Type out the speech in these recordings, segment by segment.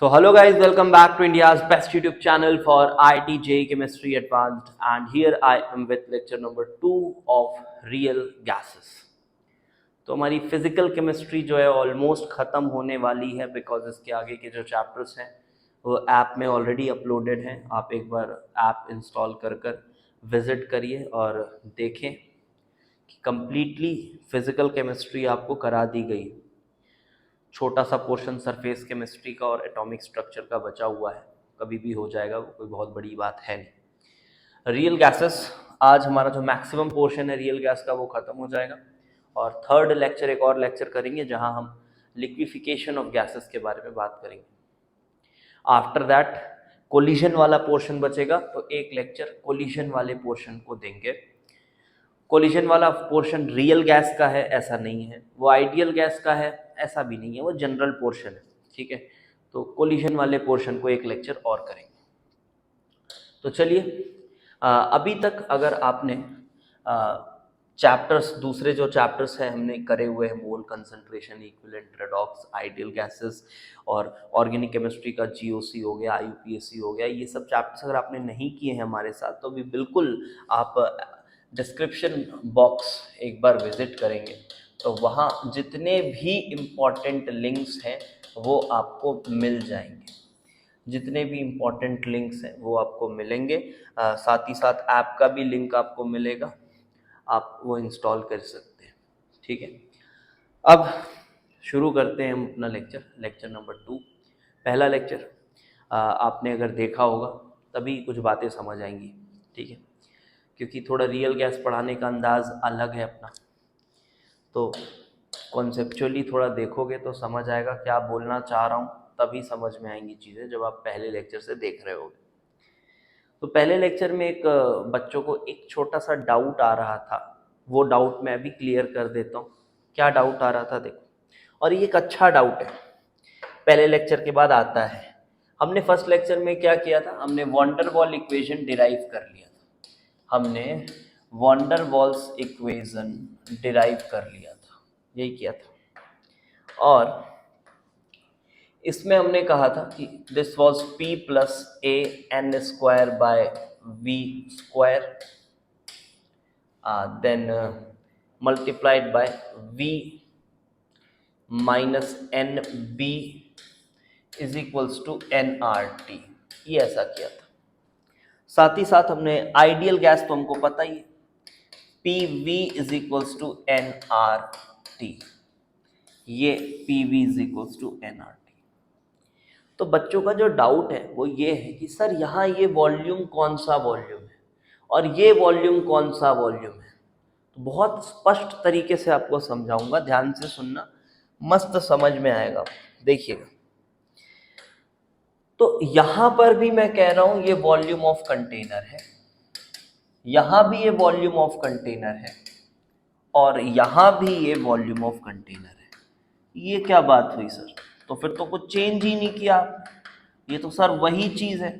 So hello guys, welcome back to India's best YouTube channel for IT JEE Chemistry Advanced, and here I am with lecture number 2 of real gases. तो हमारी physical chemistry जो है almost ख़त्म होने वाली है because इसके आगे के जो चैप्टर्स हैं वो ऐप में ऑलरेडी अपलोडेड हैं। आप एक बार ऐप इंस्टॉल कर विज़िट करिए और देखें कि कम्प्लीटली फिजिकल केमिस्ट्री आपको करा दी गई। छोटा सा पोर्शन सरफेस केमिस्ट्री का और एटॉमिक स्ट्रक्चर का बचा हुआ है, कभी भी हो जाएगा, वो कोई बहुत बड़ी बात है नहीं। रियल गैसेस, आज हमारा जो मैक्सिमम पोर्शन है रियल गैस का वो ख़त्म हो जाएगा और थर्ड लेक्चर एक और लेक्चर करेंगे जहां हम लिक्विफिकेशन ऑफ गैसेस के बारे में बात करेंगे। आफ्टर दैट कोलिजन वाला पोर्शन बचेगा, तो एक लेक्चर कोलिजन वाले पोर्शन को देंगे। कोलिजन वाला पोर्शन रियल गैस का है ऐसा नहीं है, वो आइडियल गैस का है ऐसा भी नहीं है, वो जनरल पोर्शन है, ठीक है। तो कोलिजन वाले पोर्शन को एक लेक्चर और करेंगे। तो चलिए, अभी तक अगर आपने चैप्टर्स, दूसरे जो चैप्टर्स हैं हमने करे हुए हैं, mole concentration, equivalent, redox, ideal gases और ऑर्गेनिक केमिस्ट्री का जीओसी हो गया, आईयूपीएसी हो गया, ये सब चैप्टर्स अगर आपने नहीं किए हैं हमारे साथ तो भी बिल्कुल आप डिस्क्रिप्शन बॉक्स एक बार विजिट करेंगे तो वहाँ जितने भी इम्पॉर्टेंट लिंक्स हैं वो आपको मिल जाएंगे। जितने भी इम्पॉर्टेंट लिंक्स हैं वो आपको मिलेंगे, साथ ही साथ ऐप का भी लिंक आपको मिलेगा, आप वो इंस्टॉल कर सकते हैं, ठीक है। अब शुरू करते हैं हम अपना लेक्चर नंबर 2। पहला लेक्चर आपने अगर देखा होगा तभी कुछ बातें समझ आएंगी, ठीक है, क्योंकि थोड़ा रियल गैस पढ़ाने का अंदाज़ अलग है अपना, तो कॉन्सेप्चुअली थोड़ा देखोगे तो समझ आएगा क्या बोलना चाह रहा हूँ, तभी समझ में आएंगी चीज़ें जब आप पहले लेक्चर से देख रहे होगे। तो पहले लेक्चर में एक बच्चों को एक छोटा सा डाउट आ रहा था, वो डाउट मैं अभी क्लियर कर देता हूँ। क्या डाउट आ रहा था देखो, और ये एक अच्छा डाउट है, पहले लेक्चर के बाद आता है। हमने फर्स्ट लेक्चर में क्या किया था, हमने वॉन्डर वॉल इक्वेशन डिराइव कर लिया था, हमने वॉन्डर वॉल्स इक्वेशन डिराइव कर लिया था, यही किया था। और इसमें हमने कहा था कि this was p plus A N square by V square then multiplied by v minus N B is equals to N R T, ये ऐसा किया था। साथ ही साथ हमने आइडियल गैस तो हमको पता ही है, P V is equals to N R T, ये P V is equals to N R T. तो बच्चों का जो डाउट है वो ये है कि सर यहाँ ये वॉल्यूम कौन सा वॉल्यूम है और ये वॉल्यूम कौन सा वॉल्यूम है। तो बहुत स्पष्ट तरीके से आपको समझाऊंगा, ध्यान से सुनना, मस्त समझ में आएगा, देखिएगा। तो यहाँ पर भी मैं कह रहा हूँ ये वॉल्यूम ऑफ कंटेनर है, यहाँ भी ये वॉल्यूम ऑफ कंटेनर है और यहाँ भी ये वॉल्यूम ऑफ कंटेनर है। ये क्या बात हुई सर, तो फिर तो कुछ चेंज ही नहीं किया, ये तो सर वही चीज़ है।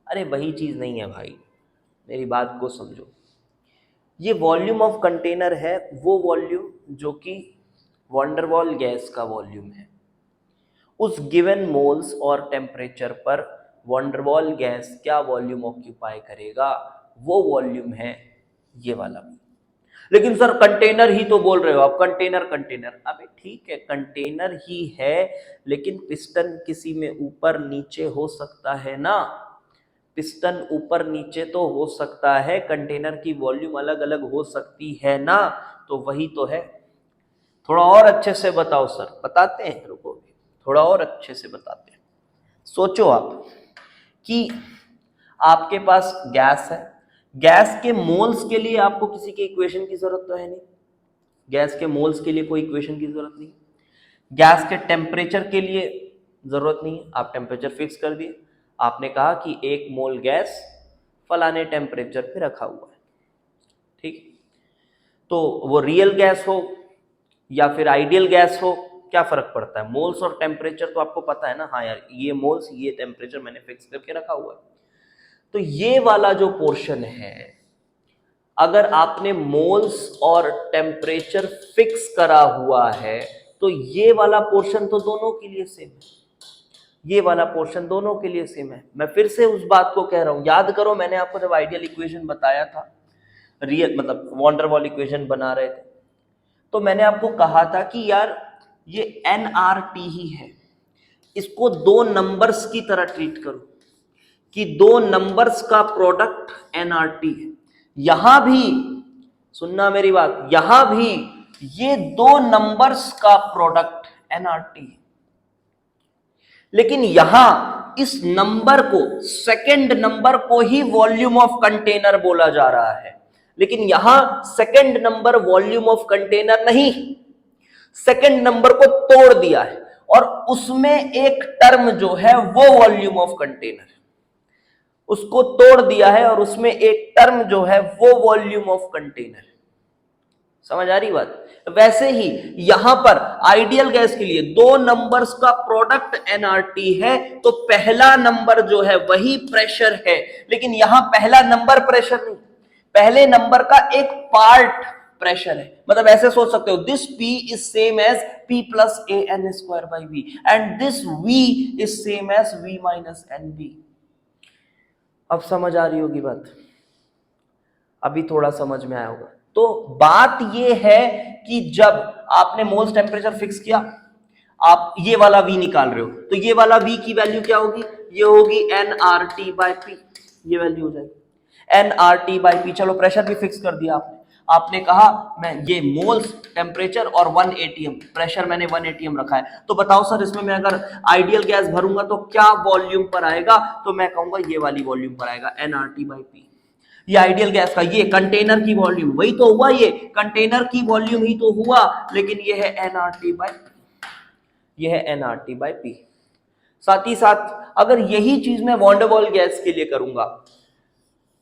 अरे वही चीज़ नहीं है भाई, मेरी बात को समझो। ये वॉल्यूम ऑफ कंटेनर है वो वॉल्यूम जो कि वॉन्डरवॉल गैस का वॉल्यूम है। उस गिवन मोल्स और टेम्परेचर पर वॉन्डरवॉल गैस क्या वॉल्यूम ऑक्यूपाई करेगा, वो वॉल्यूम है ये वाला। लेकिन सर कंटेनर ही तो बोल रहे हो आप, कंटेनर। अबे ठीक है, कंटेनर ही है, लेकिन पिस्टन किसी में ऊपर नीचे हो सकता है ना, पिस्टन ऊपर नीचे तो हो सकता है, कंटेनर की वॉल्यूम अलग अलग हो सकती है ना, तो वही तो है। थोड़ा और अच्छे से बताओ सर, बताते हैं, रुको थोड़ा और अच्छे से बताते हैं। सोचो आप कि आपके पास गैस है, गैस के मोल्स के लिए आपको किसी के इक्वेशन की जरूरत तो है नहीं, गैस के मोल्स के लिए कोई इक्वेशन की जरूरत नहीं, गैस के टेम्परेचर के लिए जरूरत नहीं है, आप टेम्परेचर फिक्स कर दिए, आपने कहा कि 1 मोल गैस फलाने टेम्परेचर पे रखा हुआ है, ठीक। तो वो रियल गैस हो या फिर आइडियल गैस हो, क्या फर्क पड़ता है, मोल्स और टेम्परेचर तो आपको पता है ना, हाँ यार ये मोल्स ये टेम्परेचर मैंने फिक्स करके रखा हुआ है। तो ये वाला जो पोर्शन है, अगर आपने मोल्स और टेम्परेचर फिक्स करा हुआ है तो ये वाला पोर्शन तो दोनों के लिए सेम है, ये वाला पोर्शन दोनों के लिए सेम है। मैं फिर से उस बात को कह रहा हूं, याद करो मैंने आपको जब आइडियल इक्वेशन बताया था, रियल मतलब वॉन्डर वॉल इक्वेशन बना रहे थे, तो मैंने आपको कहा था कि यार ये एनआरटी ही है, इसको दो नंबर्स की तरह ट्रीट करो कि दो नंबर्स का प्रोडक्ट एनआरटी है। यहां भी सुनना मेरी बात, यहां भी ये दो नंबर्स का प्रोडक्ट एनआरटी है, लेकिन यहां इस नंबर को, सेकंड नंबर को ही वॉल्यूम ऑफ कंटेनर बोला जा रहा है, लेकिन यहां second number volume of container नहीं, सेकंड नंबर को तोड़ दिया है और उसमें एक टर्म जो है वो वॉल्यूम ऑफ कंटेनर, उसको तोड़ दिया है और उसमें एक टर्म जो है वो वॉल्यूम ऑफ कंटेनर। समझ आ रही बात? वैसे ही यहां पर आइडियल गैस के लिए दो नंबर्स का प्रोडक्ट एनआरटी है, तो पहला नंबर जो है वही प्रेशर है, लेकिन यहां पहला नंबर प्रेशर नहीं, पहले नंबर का एक पार्ट प्रेशर है। मतलब ऐसे सोच सकते हो, this P is same as P plus AN square by V and this V is same as V minus NB। अब समझ आ रही होगी बात, अभी थोड़ा समझ में आया होगा। तो बात यह है कि जब आपने मोल्स टेम्परेचर फिक्स किया, आप ये वाला V निकाल रहे हो, तो ये वाला V की वैल्यू क्या होगी? ये होगी nRT बाई P, ये वैल्यू हो जाएगी nRT बाई P। चलो प्रेशर भी फिक्स कर दिया आपने कहा मैं ये मोल्स टेम्परेचर और 1 atm प्रेशर, मैंने 1 atm रखा है, तो बताओ सर इसमें मैं अगर आइडियल गैस भरूंगा तो क्या वॉल्यूम पर आएगा? तो मैं कहूंगा ये वाली वॉल्यूम पर आएगा nRT बाई P। ये आइडियल गैस का, ये कंटेनर की वॉल्यूम, वही तो हुआ, ये कंटेनर की वॉल्यूम ही तो हुआ, लेकिन ये है nRT बाई P, ये है nRT बाई P। साथ ही साथ अगर यही चीज मैं वॉन डेर वाल गैस के लिए करूंगा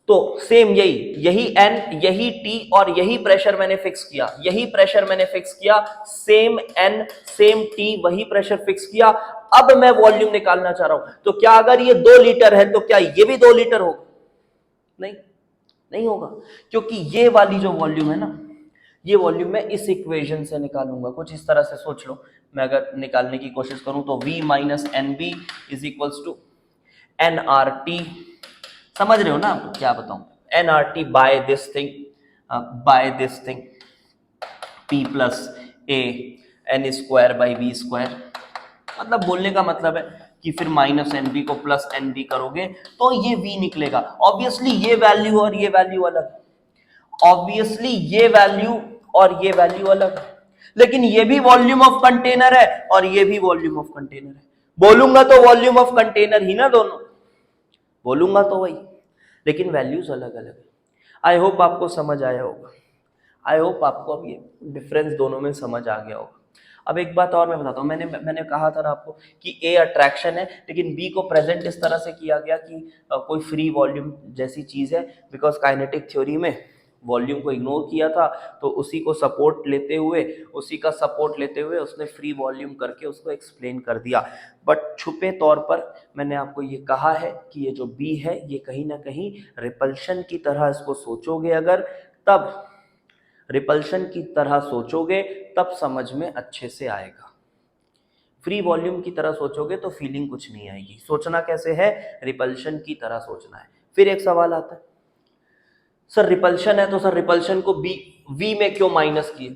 तो सेम यही N, यही T और यही प्रेशर मैंने फिक्स किया, यही प्रेशर मैंने फिक्स किया, सेम N सेम T वही प्रेशर फिक्स किया। अब मैं वॉल्यूम निकालना चाह रहा हूं, तो क्या अगर ये 2 लीटर है तो क्या ये भी 2 लीटर होगा? नहीं होगा, क्योंकि ये वाली जो वॉल्यूम है ना, ये वॉल्यूम मैं इस इक्वेशन से निकालूंगा। कुछ इस तरह से सोच लो, मैं अगर निकालने की कोशिश करूं तो V minus NB is equals to nRT, समझ रहे हो ना आप क्या बताऊं, nRT by this thing P plus A N square by V square. मतलब बोलने का मतलब है कि फिर माइनस NB को प्लस NB करोगे तो ये V निकलेगा। ऑब्वियसली ये वैल्यू और ये वैल्यू अलग, ऑब्वियसली ये वैल्यू और ये वैल्यू अलग, लेकिन ये भी वॉल्यूम ऑफ कंटेनर है और ये भी वॉल्यूम ऑफ कंटेनर है। बोलूंगा तो वॉल्यूम ऑफ कंटेनर ही ना, दोनों बोलूंगा तो वही, लेकिन वैल्यूज अलग अलग है। आई होप आपको समझ आया होगा, आई होप आपको अब ये डिफरेंस दोनों में समझ आ गया होगा। अब एक बात और मैं बताता हूँ, मैंने कहा था ना आपको कि A अट्रैक्शन है, लेकिन B को प्रेजेंट इस तरह से किया गया कि कोई फ्री वॉल्यूम जैसी चीज है, बिकॉज काइनेटिक थ्योरी में वॉल्यूम को इग्नोर किया था, तो उसी का सपोर्ट लेते हुए उसने फ्री वॉल्यूम करके उसको एक्सप्लेन कर दिया। बट छुपे तौर पर मैंने आपको ये कहा है कि ये जो B है ये कहीं ना कहीं रिपल्शन की तरह इसको सोचोगे, अगर तब रिपल्शन की तरह सोचोगे तब समझ में अच्छे से आएगा। फ्री वॉल्यूम की तरह सोचोगे तो फीलिंग कुछ नहीं आएगी। सोचना कैसे है? रिपल्शन की तरह सोचना है। फिर एक सवाल आता है, सर रिपल्शन है तो सर रिपल्शन को V में क्यों माइनस किए?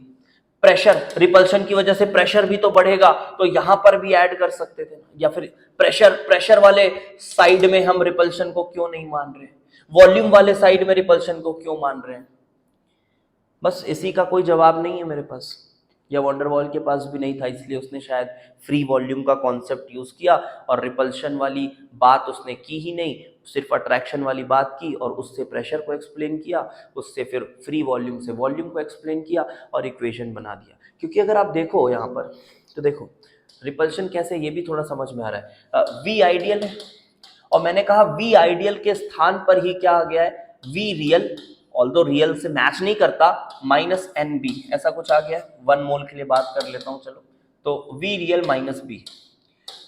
प्रेशर, रिपल्शन की वजह से प्रेशर भी तो बढ़ेगा, तो यहां पर भी ऐड कर सकते थे, या फिर प्रेशर वाले साइड में हम रिपल्शन को क्यों नहीं मान रहे, वॉल्यूम वाले साइड में रिपल्शन को क्यों मान रहे हैं? बस इसी का कोई जवाब नहीं है मेरे पास, या वॉन डेर वाल के पास भी नहीं था, इसलिए उसने शायद फ्री वॉल्यूम का कॉन्सेप्ट यूज किया और रिपल्शन वाली बात उसने की ही नहीं, सिर्फ अट्रैक्शन वाली बात की और उससे प्रेशर को एक्सप्लेन किया, उससे फिर फ्री वॉल्यूम से वॉल्यूम को एक्सप्लेन किया और इक्वेशन बना दिया। क्योंकि अगर आप देखो यहाँ पर तो देखो रिपल्शन कैसे, ये भी थोड़ा समझ में आ रहा है। V आइडियल है और मैंने कहा V आइडियल के स्थान पर ही क्या आ गया है? V रियल, ऑल्दो रियल से मैच नहीं करता, माइनस NB ऐसा कुछ आ गया है। 1 मोल के लिए बात कर लेता हूं चलो, तो V रियल माइनस B।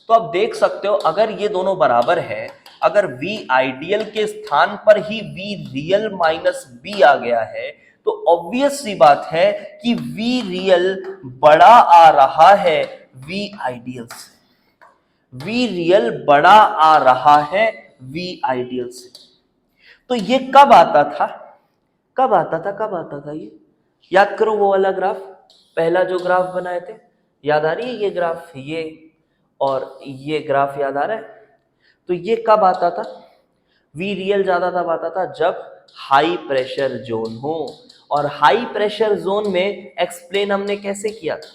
तो आप देख सकते हो अगर ये दोनों बराबर है, अगर V आइडियल के स्थान पर ही V रियल माइनस B आ गया है, तो ऑब्वियस सी बात है कि V रियल बड़ा आ रहा है V आइडियल से। वी रियल बड़ा आ रहा है वी आइडियल से। तो ये कब आता था, कब आता था, कब आता था? ये याद करो वो वाला ग्राफ, पहला जो ग्राफ बनाए थे, याद आ रही है ये ग्राफ, ये और ये ग्राफ याद आ रहा है? तो ये कब आता था? वी रियल ज्यादा तब आता था जब हाई प्रेशर जोन हो। और हाई प्रेशर जोन में एक्सप्लेन हमने कैसे किया था,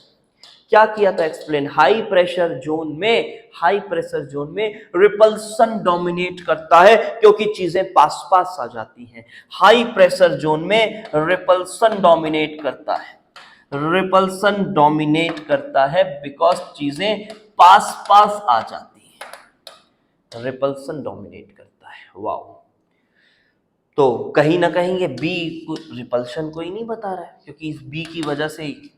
क्या किया था एक्सप्लेन? हाई प्रेशर जोन में, हाई प्रेशर जोन में रिपल्सन डोमिनेट करता है क्योंकि चीजें पास पास आ जाती हैं। हाई प्रेशर जोन में रिपल्सन डोमिनेट करता है, रिपल्सन डोमिनेट करता है बिकॉज चीजें पास पास आ जाती हैं, रिपल्सन डोमिनेट करता है। वाओ, तो कहीं ना कहीं ये बी रिपल्शन को ही नहीं बता रहा है क्योंकि इस बी की वजह से ही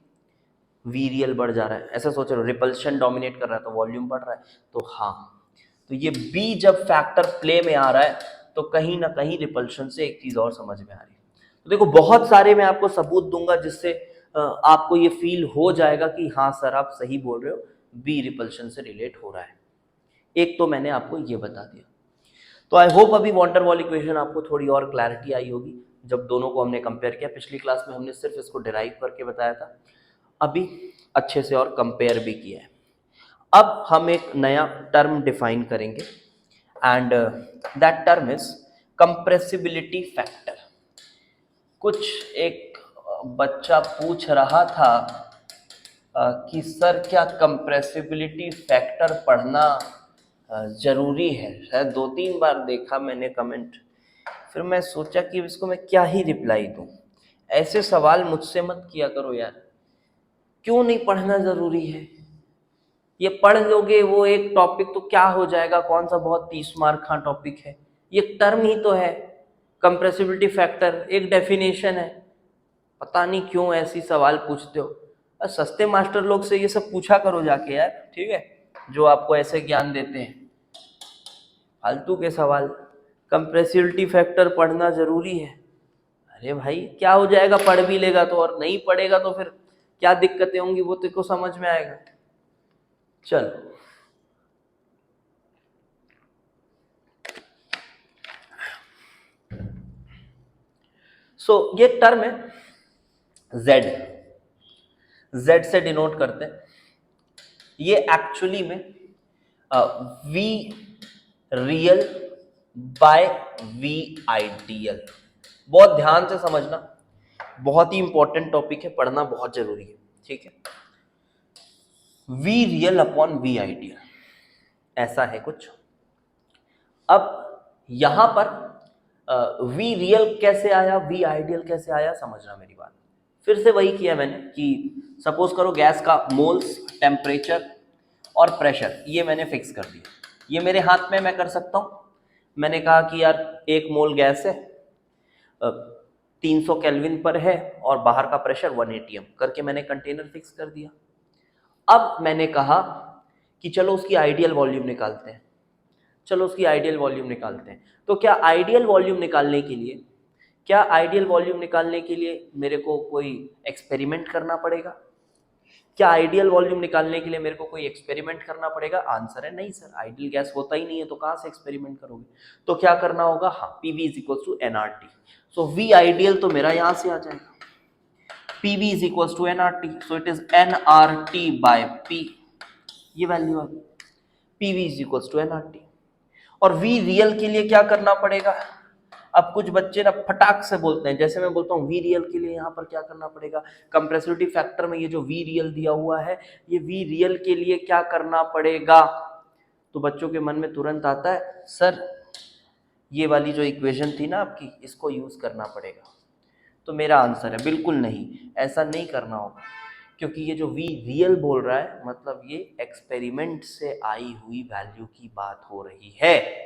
वी रियल बढ़ जा रहा है। ऐसा सोच रहे हो, रिपल्शन डोमिनेट कर रहा है तो वॉल्यूम बढ़ रहा है। तो हाँ, तो ये बी जब फैक्टर प्ले में आ रहा है तो कहीं ना कहीं रिपल्शन से एक चीज और समझ में आ रही है। तो देखो बहुत सारे मैं आपको सबूत दूंगा जिससे आपको ये फील हो जाएगा कि हाँ सर आप सही बोल रहे हो, बी रिपल्शन से रिलेट हो रहा है। एक तो मैंने आपको ये बता दिया। तो आई होप अभी वॉन डेर वाल इक्वेशन आपको थोड़ी और क्लैरिटी आई होगी जब दोनों को हमने कंपेयर किया। पिछली क्लास में हमने सिर्फ इसको डिराइव करके बताया था, अभी अच्छे से और कंपेयर भी किया है। अब हम एक नया टर्म डिफाइन करेंगे and that term is compressibility factor. कुछ एक बच्चा पूछ रहा था कि सर क्या कंप्रेसिबिलिटी फैक्टर पढ़ना जरूरी है? शायद 2-3 बार देखा मैंने कमेंट, फिर मैं सोचा कि इसको मैं क्या ही रिप्लाई दूं। ऐसे सवाल मुझसे मत किया करो यार, क्यों नहीं पढ़ना जरूरी है? ये पढ़ लोगे वो एक टॉपिक तो क्या हो जाएगा, कौन सा बहुत 30 मार्क का टॉपिक है, ये टर्म ही तो है कंप्रेसिबिलिटी फैक्टर, एक डेफिनेशन है। पता नहीं क्यों ऐसी सवाल पूछते हो। सस्ते मास्टर लोग से ये सब पूछा करो जाके यार, ठीक है, जो आपको ऐसे ज्ञान देते हैं। फालतू के सवाल, कंप्रेसिबिलिटी फैक्टर पढ़ना जरूरी है। अरे भाई क्या हो जाएगा, पढ़ भी लेगा तो, और नहीं पढ़ेगा तो फिर क्या दिक्कतें होंगी वो तेरे को समझ में आएगा। चलो ये टर्म है Z, Z से डिनोट करते हैं। ये एक्चुअली में V real by V ideal. बहुत ध्यान से समझना, बहुत ही इंपॉर्टेंट टॉपिक है, पढ़ना बहुत जरूरी है, ठीक है। V real upon V ideal, ऐसा है कुछ। अब यहां पर वी रियल कैसे आया, वी आइडियल कैसे आया, समझना मेरी बात। फिर से वही किया मैंने कि सपोज करो गैस का मोल्स, टेम्परेचर और प्रेशर ये मैंने फिक्स कर दिया। ये मेरे हाथ में मैं कर सकता हूँ। मैंने कहा कि यार 1 मोल गैस है, 300 केल्विन पर है और बाहर का प्रेशर 1 atm करके मैंने कंटेनर फिक्स कर दिया। अब मैंने कहा कि चलो उसकी आइडियल वॉल्यूम निकालते हैं, चलो उसकी आइडियल वॉल्यूम निकालते हैं। तो क्या आइडियल वॉल्यूम निकालने के लिए, क्या आइडियल वॉल्यूम निकालने के लिए मेरे को कोई एक्सपेरिमेंट करना पड़ेगा? क्या आइडियल वॉल्यूम निकालने के लिए मेरे को कोई एक्सपेरिमेंट करना पड़ेगा? आंसर है नहीं सर, आइडियल गैस होता ही नहीं है तो कहाँ से एक्सपेरिमेंट करोगे? तो क्या करना होगा? हाँ, PV is equal to NRT। So V ideal तो मेरा यहाँ से आ जाएगा, PV is equal to NRT, so it is NRT by P, ये वैल्यू आ गई, PV is equal to NRT। और V रियल के लिए क्या करना पड़ेगा? अब कुछ बच्चे ना फटाक से बोलते हैं, जैसे मैं बोलता हूँ वी रियल के लिए यहाँ पर क्या करना पड़ेगा, कंप्रेसिबिलिटी फैक्टर में ये जो वी रियल दिया हुआ है, ये वी रियल के लिए क्या करना पड़ेगा? तो बच्चों के मन में तुरंत आता है सर ये वाली जो इक्वेशन थी ना आपकी, इसको यूज करना पड़ेगा। तो मेरा आंसर है बिल्कुल नहीं, ऐसा नहीं करना होगा, क्योंकि ये जो वी रियल बोल रहा है मतलब ये एक्सपेरिमेंट से आई हुई वैल्यू की बात हो रही है,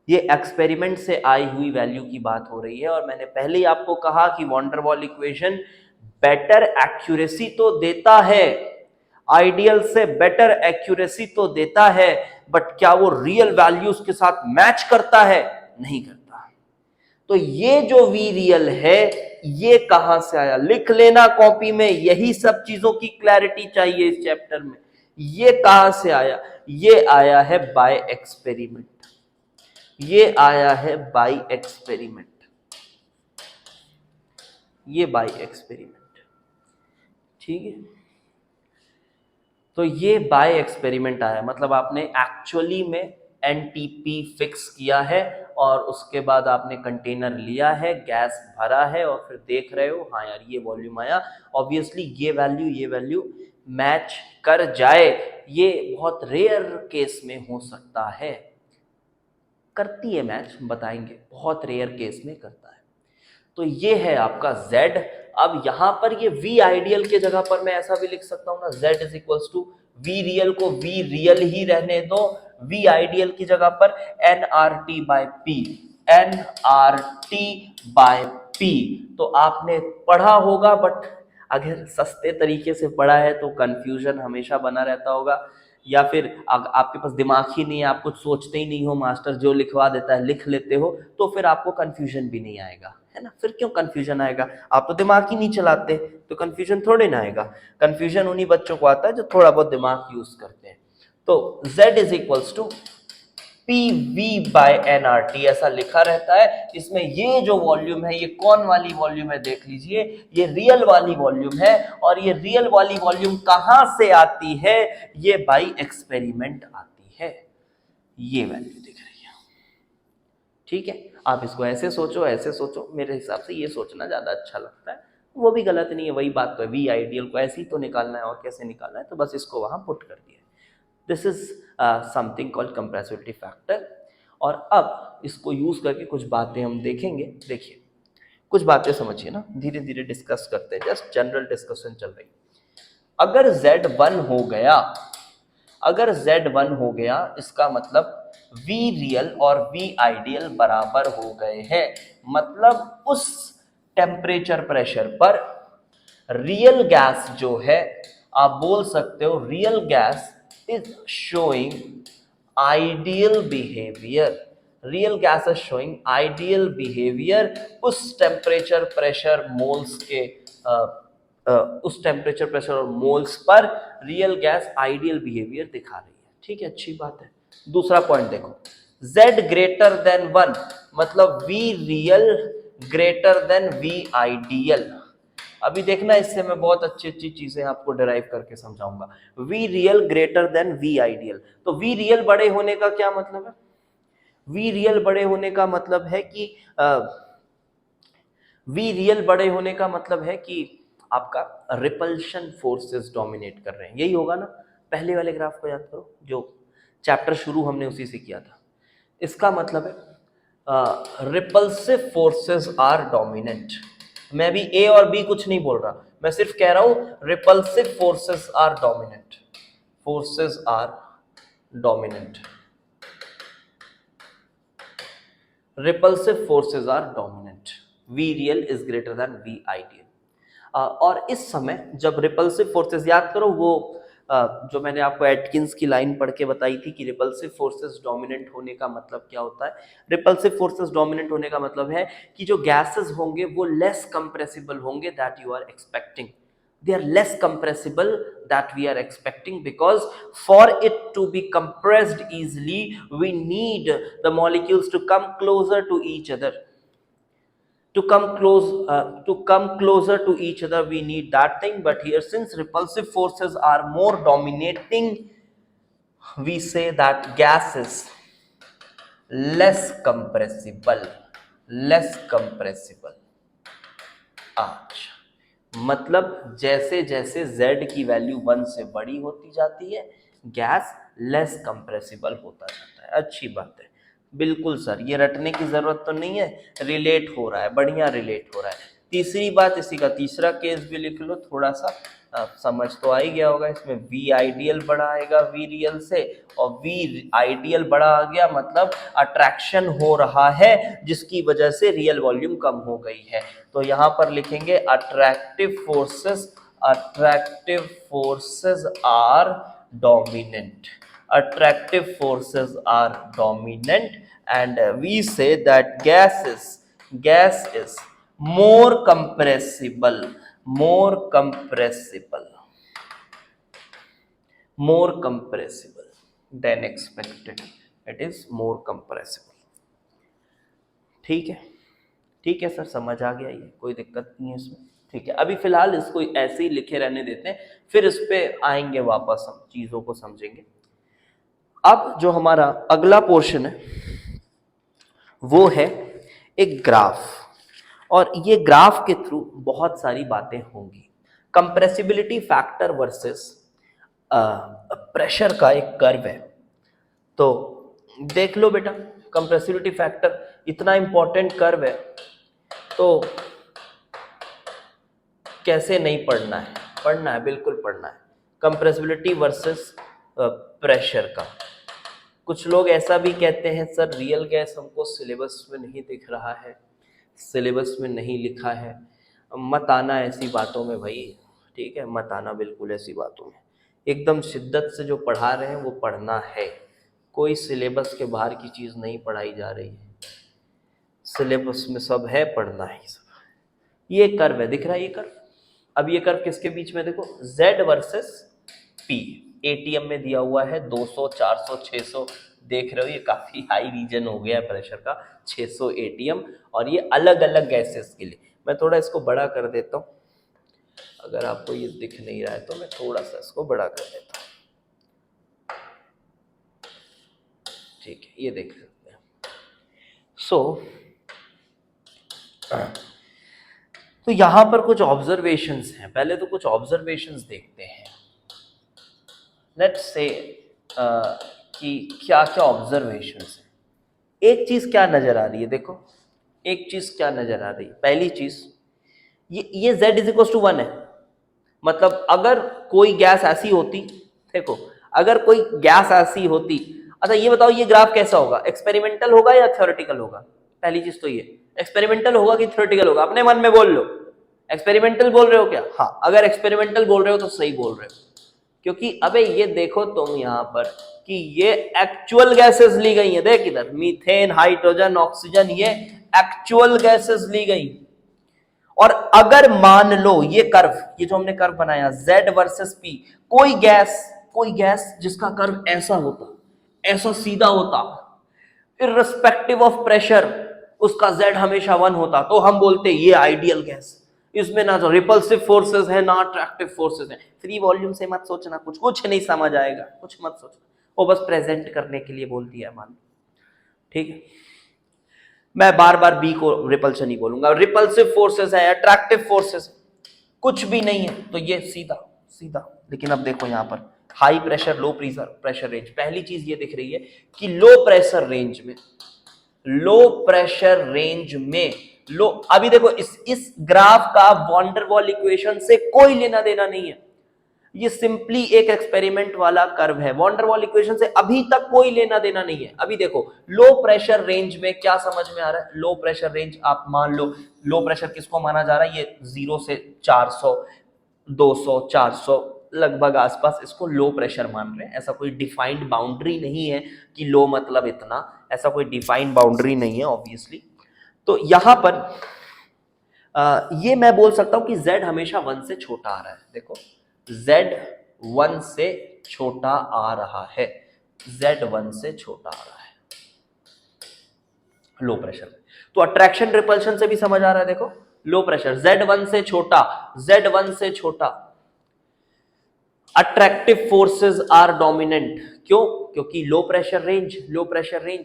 ये एक्सपेरिमेंट से आई हुई वैल्यू की बात हो रही है। और मैंने पहले ही आपको कहा कि van der Waals equation better accuracy तो देता है, आइडियल से बेटर एक्यूरेसी तो देता है, बट क्या वो रियल वैल्यूज के साथ मैच करता है? नहीं करता। तो ये जो वी रियल है ये कहां से आया, लिख लेना कॉपी में, यही सब चीजों की क्लैरिटी चाहिए इस चैप्टर में। ये कहां से आया? ये आया है बाय एक्सपेरिमेंट, ये आया है बाय एक्सपेरिमेंट, ये बाय एक्सपेरिमेंट, ठीक है। तो ये बाय एक्सपेरिमेंट आया, मतलब आपने एक्चुअली में एनटीपी फिक्स किया है और उसके बाद आपने कंटेनर लिया है, गैस भरा है और फिर देख रहे हो हाँ यार ये वॉल्यूम आया। ऑब्वियसली ये वैल्यू मैच कर जाए, ये बहुत रेयर केस में हो सकता है, करती है मैच, बताएंगे, बहुत रेयर केस में करता है। तो ये है आपका Z। अब यहां पर ये V आइडियल के जगह पर मैं ऐसा भी लिख सकता हूं ना, Z is equals to V real को V रियल ही रहने दो, V आइडियल की जगह पर nRT by P, nRT by P। तो आपने पढ़ा होगा, बट अगर सस्ते तरीके से पढ़ा है तो कंफ्यूजन हमेशा बना रहता होगा, या फिर आपके पास दिमाग ही नहीं है, आप कुछ सोचते ही नहीं हो, मास्टर जो लिखवा देता है लिख लेते हो, तो फिर आपको कंफ्यूजन भी नहीं आएगा, है ना। फिर क्यों कंफ्यूजन आएगा? आप तो दिमाग ही नहीं चलाते, तो कंफ्यूजन थोड़े ना आएगा। कंफ्यूजन उन्हीं बच्चों को आता है जो थोड़ा बहुत दिमाग यूज करते हैं। तो Z is equals to PV by nRT ऐसा लिखा रहता है। इसमें ये जो वॉल्यूम है ये कौन वाली वॉल्यूम है देख लीजिए, ये रियल वाली वॉल्यूम है, और ये रियल वाली वॉल्यूम कहां से आती है? ये बाय एक्सपेरिमेंट आती है, ये वैल्यू दिख रही है, ठीक है। आप इसको ऐसे सोचो, ऐसे सोचो, मेरे हिसाब से ये सोचना ज्यादा अच्छा लगता है, वो भी गलत नहीं है, वही बात तो है, वी आइडियल को ऐसे ही तो निकालना है, और कैसे निकालना है, तो बस इसको वहां पुट कर दिया। This is something called compressibility factor. और अब इसको यूज करके कुछ बातें हम देखेंगे। देखिए कुछ बातें समझिए ना, धीरे धीरे डिस्कस करते हैं, जस्ट जनरल डिस्कशन चल रही। अगर Z1 हो गया, अगर Z1 हो गया, इसका मतलब V रियल और V आइडियल बराबर हो गए हैं, मतलब उस टेम्परेचर प्रेशर पर रियल गैस जो है, आप बोल सकते हो real gas is showing ideal behaviour, real gas is showing ideal behaviour उस टेम्परेचर प्रेशर मोल्स के उस टेम्परेचर प्रेशर और moles per real gas ideal behaviour दिखा रही है, ठीक है, अच्छी बात है। दूसरा पॉइंट देखो, Z ग्रेटर देन 1 मतलब V real greater than V ideal. अभी देखना, इससे मैं बहुत अच्छी अच्छी चीजें आपको डिराइव करके समझाऊंगा। V real greater than V ideal, तो V रियल बड़े होने का क्या मतलब है? V रियल बड़े होने का मतलब है कि V रियल बड़े होने का मतलब है कि आपका रिपल्शन फोर्सेस डोमिनेट कर रहे हैं, यही होगा ना। पहले वाले ग्राफ को याद करो, जो चैप्टर शुरू हमने उसी से किया था। इसका मतलब है रिपल्सिव फोर्सेस आर डोमिनेंट। मैं भी ए और बी कुछ नहीं बोल रहा, मैं सिर्फ कह रहा हूं repulsive forces are dominant, forces are dominant, repulsive forces are dominant, V real is greater than V ideal. और इस समय जब रिपल्सिव फोर्सेस, याद करो वो जो मैंने आपको एटकिंस की लाइन पढ़ के बताई थी कि रिपल्सिव फोर्सेस डोमिनेंट होने का मतलब क्या होता है। रिपल्सिव फोर्सेस डोमिनेंट होने का मतलब है कि जो गैसेस होंगे वो लेस कंप्रेसिबल होंगे that you are expecting, they are less compressible that we are expecting, because for it to be compressed easily we need the molecules to come closer to each other, to come closer to each other we need that thing. But here, since repulsive forces are more dominating, we say that gas is less compressible, less compressible। अच्छा, मतलब जैसे जैसे Z की value 1 से बड़ी होती जाती है गैस लेस कंप्रेसिबल होता जाता है, अच्छी बात है। बिल्कुल सर, ये रटने की जरूरत तो नहीं है, रिलेट हो रहा है, बढ़िया रिलेट हो रहा है। तीसरी बात, इसी का तीसरा केस भी लिख लो थोड़ा सा, समझ तो आ ही गया होगा। इसमें V आइडियल बड़ा आएगा V रियल से, और V आइडियल बड़ा आ गया मतलब अट्रैक्शन हो रहा है जिसकी वजह से रियल वॉल्यूम कम हो गई है। तो यहां पर लिखेंगे attractive forces, attractive forces are dominant, attractive forces are dominant, and we say that gas is more compressible, more compressible, more compressible than expected. It is more compressible. ठीक है, ठीक है सर, समझ आ गया, ये कोई दिक्कत नहीं है इसमें। ठीक है, अभी फिलहाल इसको ऐसे ही लिखे रहने देते हैं, फिर इस पे आएंगे वापस, हम चीजों को समझेंगे। अब जो हमारा अगला पोर्शन है वो है एक ग्राफ, और ये ग्राफ के थ्रू बहुत सारी बातें होंगी। कंप्रेसिबिलिटी फैक्टर वर्सेस प्रेशर का एक कर्व है, तो देख लो बेटा, कंप्रेसिबिलिटी फैक्टर इतना इंपॉर्टेंट कर्व है, तो कैसे नहीं पढ़ना है? पढ़ना है, बिल्कुल पढ़ना है। कंप्रेसिबिलिटी वर्सेस प्रेशर का। कुछ लोग ऐसा भी कहते हैं, सर रियल गैस हमको सिलेबस में नहीं दिख रहा है, सिलेबस में नहीं लिखा है। मत आना ऐसी बातों में भाई, ठीक है, मत आना बिल्कुल ऐसी बातों में। एकदम शिद्दत से जो पढ़ा रहे हैं वो पढ़ना है, कोई सिलेबस के बाहर की चीज़ नहीं पढ़ाई जा रही है, सिलेबस में सब है, पढ़ना है सब। ये कर्व है, दिख रहा है ये कर्व? अब ये कर्व किसके बीच में? देखो, Z वर्सेस P, एटीएम में दिया हुआ है 200, 400, 600, देख रहे हो ये काफी हाई रीजन हो गया है प्रेशर का, 600 एटीएम, और ये अलग अलग गैसेस के लिए। मैं थोड़ा इसको बड़ा कर देता हूँ, अगर आपको ये दिख नहीं रहा है तो मैं थोड़ा सा इसको बड़ा कर देता हूँ। ठीक है, ये देख सकते हैं। तो यहां पर कुछ ऑब्जर्वेशंस हैं, पहले तो कुछ ऑब्जर्वेशंस देखते हैं। लेट्स से कि क्या क्या ऑब्जर्वेशंस हैं। एक चीज क्या नजर आ रही है, देखो एक चीज क्या नजर आ रही है। पहली चीज, ये Z = 1 है, मतलब अगर कोई गैस ऐसी होती, देखो अगर कोई गैस ऐसी होती, अच्छा ये बताओ ये ग्राफ कैसा होगा? एक्सपेरिमेंटल होगा या थ्योरेटिकल होगा? पहली चीज तो ये, एक्सपेरिमेंटल होगा कि थ्योरेटिकल होगा? अपने मन में बोल लो, एक्सपेरिमेंटल बोल रहे हो क्या? हाँ, अगर एक्सपेरिमेंटल बोल रहे हो तो सही बोल रहे हो, क्योंकि अबे ये देखो तुम यहाँ पर कि ये एक्चुअल गैसेस ली गई है। देख इधर, मीथेन, हाइड्रोजन, ऑक्सीजन, ये एक्चुअल गैसेस ली गई। और अगर मान लो ये कर्व, ये जो हमने कर्व बनाया Z वर्सेस P, कोई गैस जिसका कर्व ऐसा होता, ऐसा सीधा होता, इररिस्पेक्टिव ऑफ प्रेशर, उसका Z हमेशा 1 होता, तो हम बोलते ये आइडियल गैस, इसमें ना तो रिपल्सिव फोर्सेस है ना अट्रैक्टिव फोर्सेस है। फ्री वॉल्यूम से मत सोचना, कुछ नहीं समझ आएगा, कुछ मत सोचना, वो बस प्रेजेंट करने के लिए बोल दिया मान लो, ठीक है। मैं बार बार बी को रिपल्शन ही बोलूंगा, रिपल्सिव फोर्सेस है, अट्रैक्टिव फोर्सेस कुछ भी नहीं है, तो ये सीधा सीधा। लेकिन अब देखो यहाँ पर हाई प्रेशर, लो प्रेशर रेंज। पहली चीज ये दिख रही है कि लो प्रेशर रेंज में लो, अभी देखो इस ग्राफ का वॉन डेर वाल इक्वेशन से कोई लेना देना नहीं है, ये सिंपली एक एक्सपेरिमेंट वाला कर्व है, वॉन डेर वाल इक्वेशन से अभी तक कोई लेना देना नहीं है। अभी देखो लो प्रेशर रेंज में क्या समझ में आ रहा है? लो प्रेशर रेंज, आप मान लो लो प्रेशर किसको माना जा रहा है? ये 0 से 400, 200, 400 लगभग आसपास, इसको लो प्रेशर मान रहे हैं। ऐसा कोई डिफाइंड बाउंड्री नहीं है कि लो मतलब इतना, ऐसा कोई डिफाइंड बाउंड्री नहीं है ऑब्वियसली। तो यहां पर ये मैं बोल सकता हूं कि Z हमेशा 1 से छोटा आ रहा है। देखो Z 1 से छोटा आ रहा है, Z 1 से छोटा आ रहा है लो प्रेशर में। तो अट्रैक्शन रिपल्शन से भी समझ आ रहा है, देखो लो प्रेशर Z 1 से छोटा, Z 1 से छोटा, अट्रैक्टिव फोर्सेस आर डोमिनेंट। क्यों? क्योंकि लो प्रेशर रेंज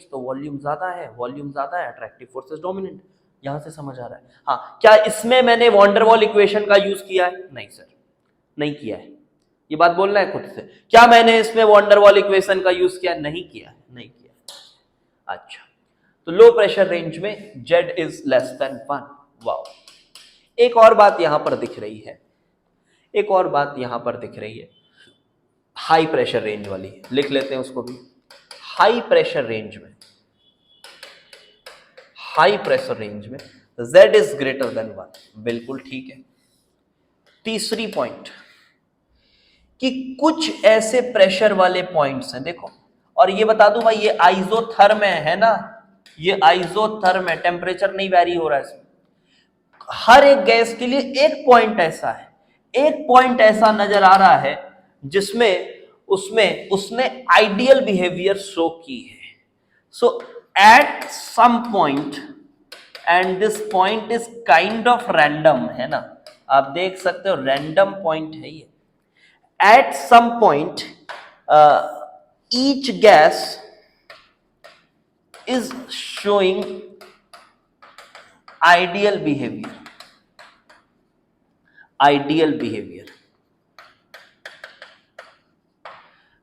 तो वॉल्यूम ज्यादा है, अट्रैक्टिव फोर्सेस डोमिनेंट। यहां से समझ आ रहा है? हाँ, क्या इसमें मैंने वॉन डेर वाल इक्वेशन का यूज किया है? नहीं सर, नहीं किया है, ये बात बोलना है खुद से। क्या मैंने इसमें वॉन डेर वाल इक्वेशन का यूज किया? नहीं किया। अच्छा, तो लो प्रेशर रेंज में Z is less than 1। Wow, एक और बात यहां पर दिख रही है, हाई प्रेशर रेंज वाली, लिख लेते हैं उसको भी। हाई प्रेशर रेंज में Z इज ग्रेटर देन 1, बिल्कुल ठीक है। तीसरी पॉइंट कि कुछ ऐसे प्रेशर वाले पॉइंट्स हैं, देखो, और ये बता दूं भाई, ये आइसोथर्म है ना, ये आइसोथर्म है, टेम्परेचर नहीं वैरी हो रहा है इसमें। हर एक गैस के लिए एक पॉइंट ऐसा नजर आ रहा है जिसमें उसमें उसने आइडियल बिहेवियर शो की है। So at some point, and this point is kind of random, है ना, आप देख सकते हो रैंडम पॉइंट है ये। At some point each gas is showing ideal behaviour, ideal behaviour.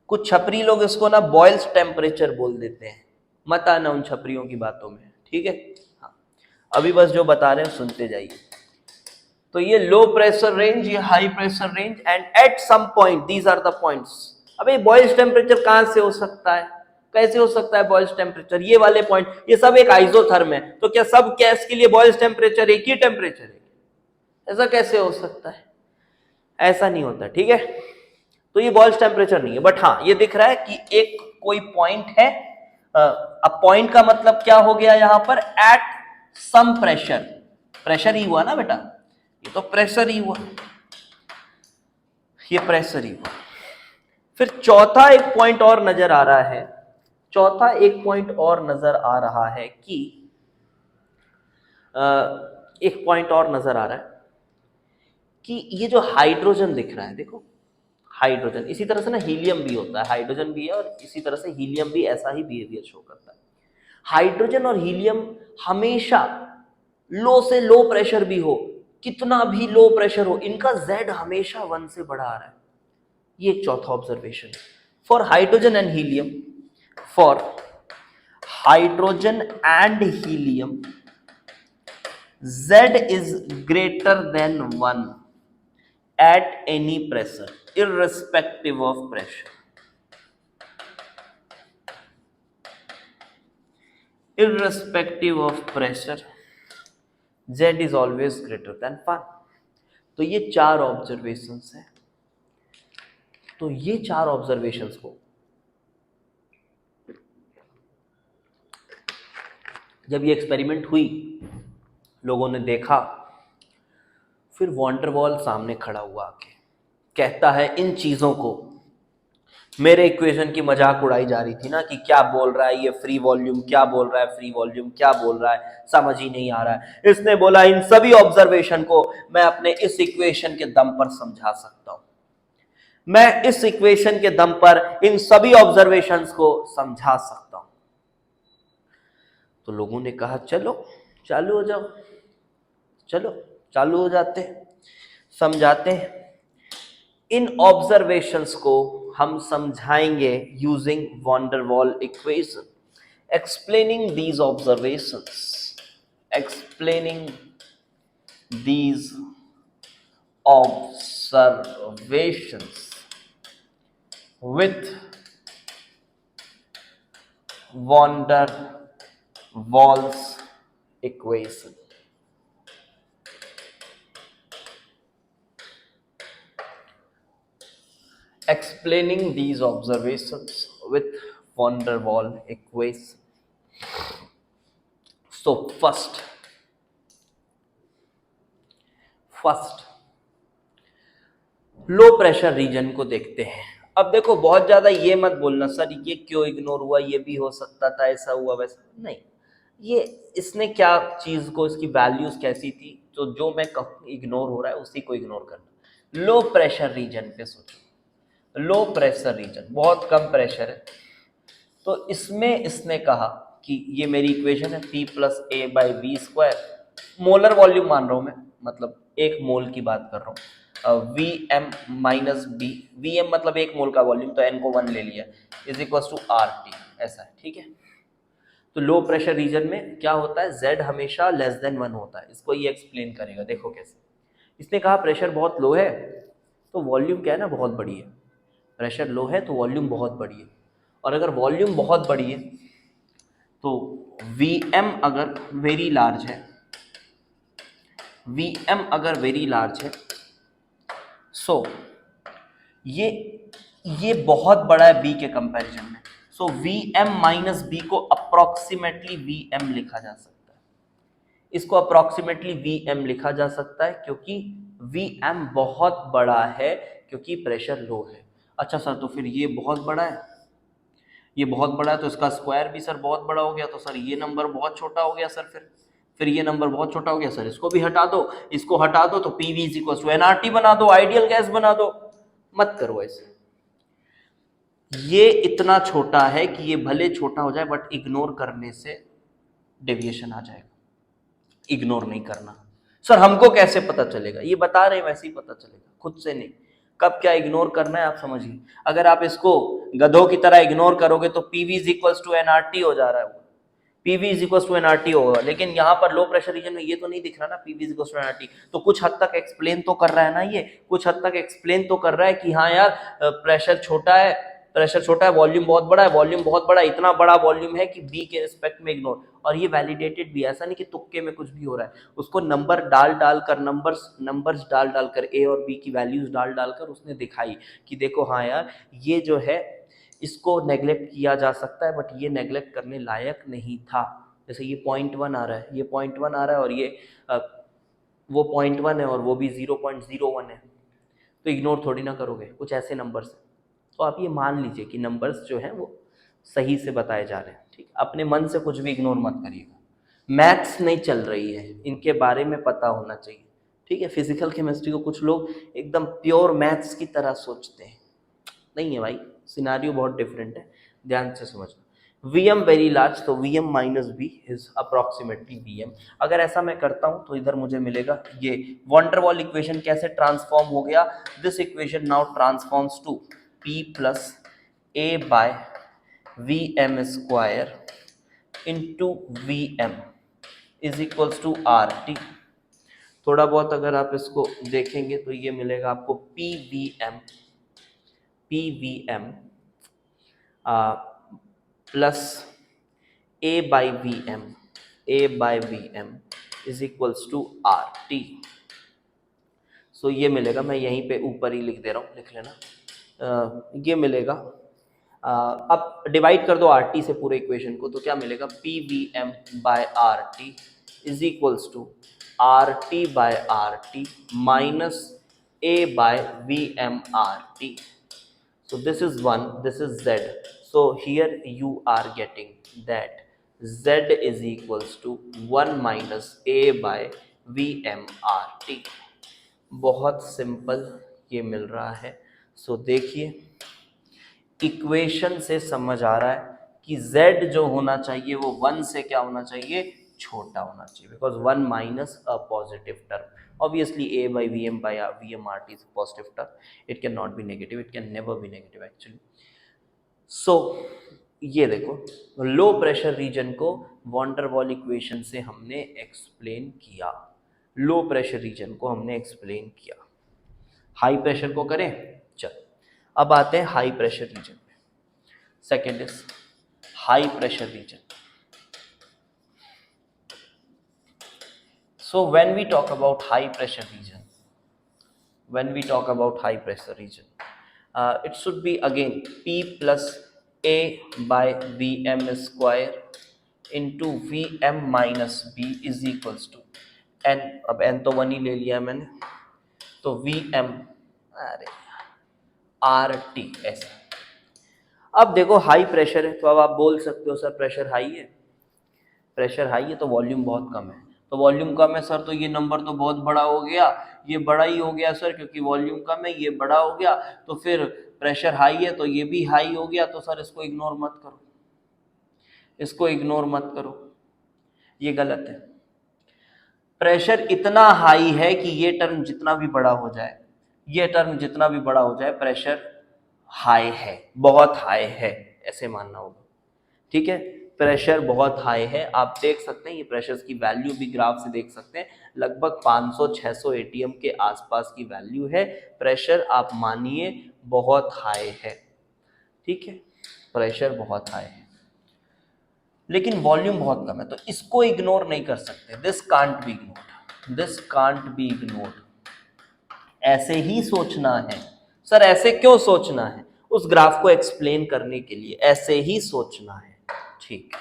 कुछ छपरी लोग इसको ना बॉयल्स टेम्परेचर बोल देते हैं, मत आना उन छपरियों की बातों में, ठीक है। हाँ, अभी बस जो बता रहे हैं सुनते जाइए। तो ये लो प्रेशर रेंज, ये high pressure range, and at some point these are the points. अबे बॉयल्स टेम्परेचर कहां से हो सकता है, कैसे हो सकता है बॉयल्स टेम्परेचर? ये वाले पॉइंट, ये सब एक आइसोथर्म है, तो क्या सब गैस के लिए बॉयल्स टेम्परेचर एक ही टेम्परेचर है? ऐसा कैसे हो सकता है? ऐसा नहीं होता, ठीक है। तो ये बॉयल्स टेम्परेचर नहीं है, बट हाँ ये दिख रहा है कि एक कोई पॉइंट है। अब पॉइंट का मतलब क्या हो गया यहां पर? एट सम प्रेशर, प्रेशर ही हुआ ना बेटा, ये तो प्रेशर ही हुआ, ये प्रेशर ही हुआ। फिर चौथा एक पॉइंट और नजर आ रहा है, चौथा एक पॉइंट और नजर आ रहा है कि एक पॉइंट और नजर आ रहा है कि ये जो हाइड्रोजन दिख रहा है, देखो हाइड्रोजन, इसी तरह से ना हीलियम भी होता है, हाइड्रोजन भी है और इसी तरह से हीलियम भी ऐसा ही बिहेवियर शो करता है। हाइड्रोजन और हीलियम हमेशा लो से लो प्रेशर भी हो, कितना भी लो प्रेशर हो, इनका Z हमेशा 1 से बड़ा आ रहा है। ये एक चौथा observation for hydrogen and helium. For hydrogen and helium Z is greater than 1 at any pressure, irrespective of pressure. Irrespective of pressure, Z is always greater than 1. तो ये चार ऑब्जर्वेशंस हैं। तो ये चार ऑब्जर्वेशंस को जब ये एक्सपेरिमेंट हुई, लोगों ने देखा, फिर वॉन डेर वाल सामने खड़ा हुआ आके कहता है इन चीजों को, मेरे इक्वेशन की मजाक उड़ाई जा रही थी ना कि क्या बोल रहा है ये फ्री वॉल्यूम, क्या बोल रहा है फ्री वॉल्यूम, क्या बोल रहा है, समझ ही नहीं आ रहा है। इसने बोला इन सभी ऑब्जर्वेशन को मैं अपने इस इक्वेशन के दम पर समझा सकता हूं, मैं इस इक्वेशन के दम पर इन सभी ऑब्जर्वेशंस को समझा सकता हूं। तो लोगों ने कहा चलो चालू हो जाओ, चलो चालू हो जाते हैं, समझाते हैं। इन ऑब्जर्वेशंस को हम समझाएंगे using van der Waals equation. Explaining these observations, explaining these observations with van der Waals equation. Explaining these observations with van der Waal equation. So first low pressure region को देखते हैं। अब देखो बहुत ज्यादा ये मत बोलना सर ये क्यों इग्नोर हुआ, ये भी हो सकता था, ऐसा हुआ वैसा नहीं, ये इसने क्या चीज को, इसकी वैल्यूज कैसी थी, तो जो मैं कहूँ इग्नोर हो रहा है उसी को इग्नोर करना। लो प्रेशर रीजन पे सोचो, लो प्रेशर रीजन, बहुत कम प्रेशर है, तो इसमें इसने कहा कि ये मेरी इक्वेशन है P+A/V², मोलर वॉल्यूम मान रहा हूं मैं, मतलब एक मोल की बात कर रहा हूँ, Vm माइनस बी, Vm मतलब एक मोल का वॉल्यूम, तो n को 1 ले लिया, इज इक्वल टू RT, ऐसा है, ठीक है। तो लो प्रेशर रीजन में क्या होता है, Z हमेशा लेस देन 1 होता है, इसको ये एक्सप्लेन करेगा। देखो कैसे, इसने कहा प्रेशर बहुत लो है तो वॉल्यूम क्या है ना बहुत बड़ी है, प्रेशर लो है तो वॉल्यूम बहुत बड़ी है, और अगर वॉल्यूम बहुत बड़ी है तो Vm अगर वेरी लार्ज है, Vm अगर वेरी लार्ज है, सो ये बहुत बड़ा है B के कंपैरिजन में, सो Vm माइनस बी को अप्रोक्सीमेटली Vm लिखा जा सकता है, इसको अप्रोक्सीमेटली Vm लिखा जा सकता है क्योंकि Vm बहुत बड़ा है, क्योंकि प्रेशर लो है। अच्छा सर, तो फिर ये बहुत बड़ा है, ये बहुत बड़ा है तो इसका स्क्वायर भी सर बहुत बड़ा हो गया, तो सर ये नंबर बहुत छोटा हो गया सर, फिर ये नंबर बहुत छोटा हो गया सर, इसको भी हटा दो, इसको हटा दो, तो PV is equal to NRT बना दो, आइडियल गैस बना दो। मत करो ऐसे, ये इतना छोटा है कि ये भले छोटा हो जाए बट इग्नोर करने से डेविएशन आ जाएगा, इग्नोर नहीं करना। सर हमको कैसे पता चलेगा, ये बता रहे हैं वैसे ही पता चलेगा, खुद से नहीं। कब क्या इग्नोर करना है आप समझिए, अगर आप इसको गधों की तरह इग्नोर करोगे तो PV is equal to NRT हो जा रहा है, वो PV is equal to NRT होगा, लेकिन यहाँ पर लो प्रेशर रीजन में ये तो नहीं दिख रहा ना PV is equal to NRT, तो कुछ हद तक एक्सप्लेन तो कर रहा है ना, ये कुछ हद तक एक्सप्लेन तो कर रहा है कि हाँ यार प्रेशर छोटा है, प्रेशर छोटा है, वॉल्यूम बहुत बड़ा है, वॉल्यूम बहुत बड़ा है, इतना बड़ा वॉल्यूम है कि बी के रिस्पेक्ट में इग्नोर, और ये वैलिडेटेड भी है, ऐसा नहीं कि तुक्के में कुछ भी हो रहा है, उसको नंबर डाल डालकर, नंबर्स डाल डालकर, ए और बी की वैल्यूज डाल डालकर उसने दिखाई कि देखो हाँ यार ये जो है इसको नेग्लेक्ट किया जा सकता है, बट ये नेग्लेक्ट करने लायक नहीं था। जैसे ये 0.1 आ रहा है, ये 0.1 आ रहा है, और ये वो 0.1 है और वो भी 0.01 है, तो इग्नोर थोड़ी ना करोगे कुछ ऐसे नंबर्स। तो आप ये मान लीजिए कि नंबर्स जो हैं वो सही से बताए जा रहे हैं, ठीक, अपने मन से कुछ भी इग्नोर मत करिएगा। मैथ्स नहीं चल रही है, इनके बारे में पता होना चाहिए, ठीक है। फिजिकल केमिस्ट्री को कुछ लोग एकदम प्योर मैथ्स की तरह सोचते हैं, नहीं है भाई, सिनारियो बहुत डिफरेंट है, ध्यान से समझना। Vm वेरी लार्ज, तो Vm minus B is approximately Vm। अगर ऐसा मैं करता हूं तो इधर मुझे मिलेगा ये वॉन्डरवॉल इक्वेशन कैसे ट्रांसफॉर्म हो गया, this equation now transforms to P plus A by Vm square into Vm is equals to R T. थोड़ा बहुत अगर आप इसको देखेंगे तो ये मिलेगा आपको PVM plus A by V M is equals to R T. So ये मिलेगा, मैं यहीं पे ऊपर ही लिख दे रहा हूँ, लिख लेना। ये मिलेगा, अब डिवाइड कर दो आर टी से पूरे इक्वेशन को, तो क्या मिलेगा P V M by R T is equals to R T by R T minus A by V M R T. So this is 1, this is z. So here you are getting that z is equals to 1 minus a by VMRT। बहुत simple ये मिल रहा है। सो देखिए equation से समझ आ रहा है कि z जो होना चाहिए वो 1 से क्या होना चाहिए, छोटा होना चाहिए, because 1 minus a positive term. Obviously a by Vm by VMRT is a positive term, it cannot be negative, it can never be negative actually। सो ये देखो लो प्रेशर रीजन को वॉन्डरवॉल इक्वेशन से हमने एक्सप्लेन किया, low pressure region को हमने explain किया। High pressure को करें, चल अब आते हैं हाई प्रेशर रीजन पे। Second is high pressure region. So when we talk about high pressure region, it should be again P plus A by Vm square into Vm minus B is equals to N। अब N तो 1 ही ले लिया मैंने, तो Vm अरे RT ऐसा। अब देखो हाई प्रेशर है, तो अब आप बोल सकते हो सर प्रेशर हाई है, प्रेशर हाई है तो वॉल्यूम बहुत कम है, तो वॉल्यूम कम है सर तो ये नंबर तो बहुत बड़ा हो गया, ये बड़ा ही हो गया सर क्योंकि वॉल्यूम कम है, ये बड़ा हो गया, तो फिर प्रेशर हाई है तो ये भी हाई हो गया, तो सर इसको इग्नोर मत करो, इसको इग्नोर मत करो, ये गलत है। प्रेशर इतना हाई है कि ये टर्म जितना भी बड़ा हो जाए, ये टर्म जितना भी बड़ा हो जाए, प्रेशर हाई है, बहुत हाई है, ऐसे मानना होगा, ठीक है। प्रेशर बहुत हाई है, आप देख सकते हैं ये प्रेशर की वैल्यू भी ग्राफ से देख सकते हैं, लगभग 500-600 एटीएम के आसपास की वैल्यू है, प्रेशर आप मानिए बहुत हाई है, ठीक है, प्रेशर बहुत हाई है, लेकिन वॉल्यूम बहुत कम है, तो इसको इग्नोर नहीं कर सकते, this can't be ignored, this can't be ignored. ऐसे ही सोचना है सर, ऐसे क्यों सोचना है, उस ग्राफ को एक्सप्लेन करने के लिए ऐसे ही सोचना है, ठीक।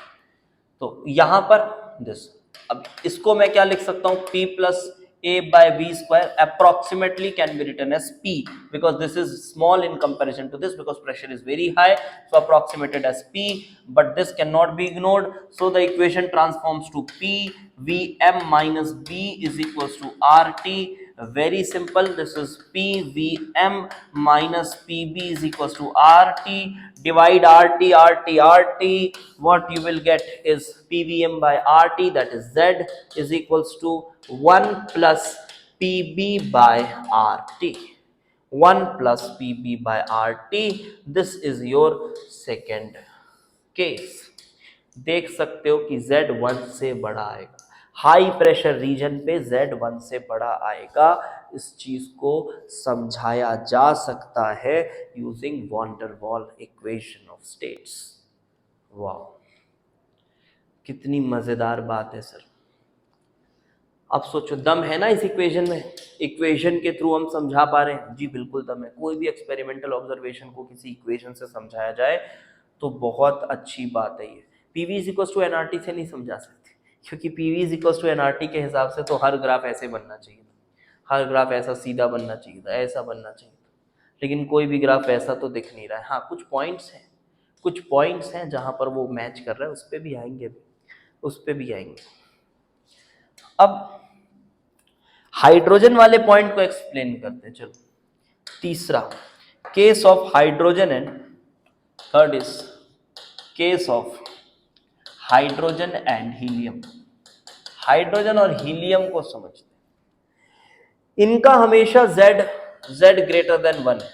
तो यहां पर दिस, अब इसको मैं क्या लिख सकता हूं, P plus A by V square approximately can be written as P, because this is small in comparison to this, because pressure is very high, so approximated as P, but this cannot be ignored, so the equation transforms to P Vm minus B is equals to RT. Very simple, this is PVm minus PB is equals to RT. Divide RT, what you will get is PVm by RT, that is Z is equals to 1 plus PB by RT. 1 plus PB by RT. This is your second case. देख सकते हो कि Z1 से बड़ा आएगा, high pressure region पे Z1 से बड़ा आएगा। इस चीज को समझाया जा सकता है using van der Waals equation of states. वाह, कितनी मजेदार बात है सर। अब सोचो, दम है ना इस इक्वेशन में? इक्वेशन के थ्रू हम समझा पा रहे हैं? जी बिल्कुल दम है। कोई भी एक्सपेरिमेंटल ऑब्जर्वेशन को किसी इक्वेशन से समझाया जाए तो बहुत अच्छी बात है ये। PV is equal to NRT से नहीं समझा सकते, क्योंकि PV is equal to NRT के हिसाब से तो हर ग्राफ ऐसे बनना चाहिए था, हर ग्राफ ऐसा सीधा बनना चाहिए था, ऐसा बनना चाहिए था, लेकिन कोई भी ग्राफ ऐसा तो दिख नहीं रहा है। हाँ, कुछ पॉइंट्स हैं जहां पर वो मैच कर रहा है, उस पर भी आएंगे। अब हाइड्रोजन वाले पॉइंट को एक्सप्लेन करते हैं। चलो, तीसरा case of hydrogen and third is case of hydrogen and helium. Hydrogen और हीलियम को समझते हैं, इनका हमेशा Z ग्रेटर देन 1 है।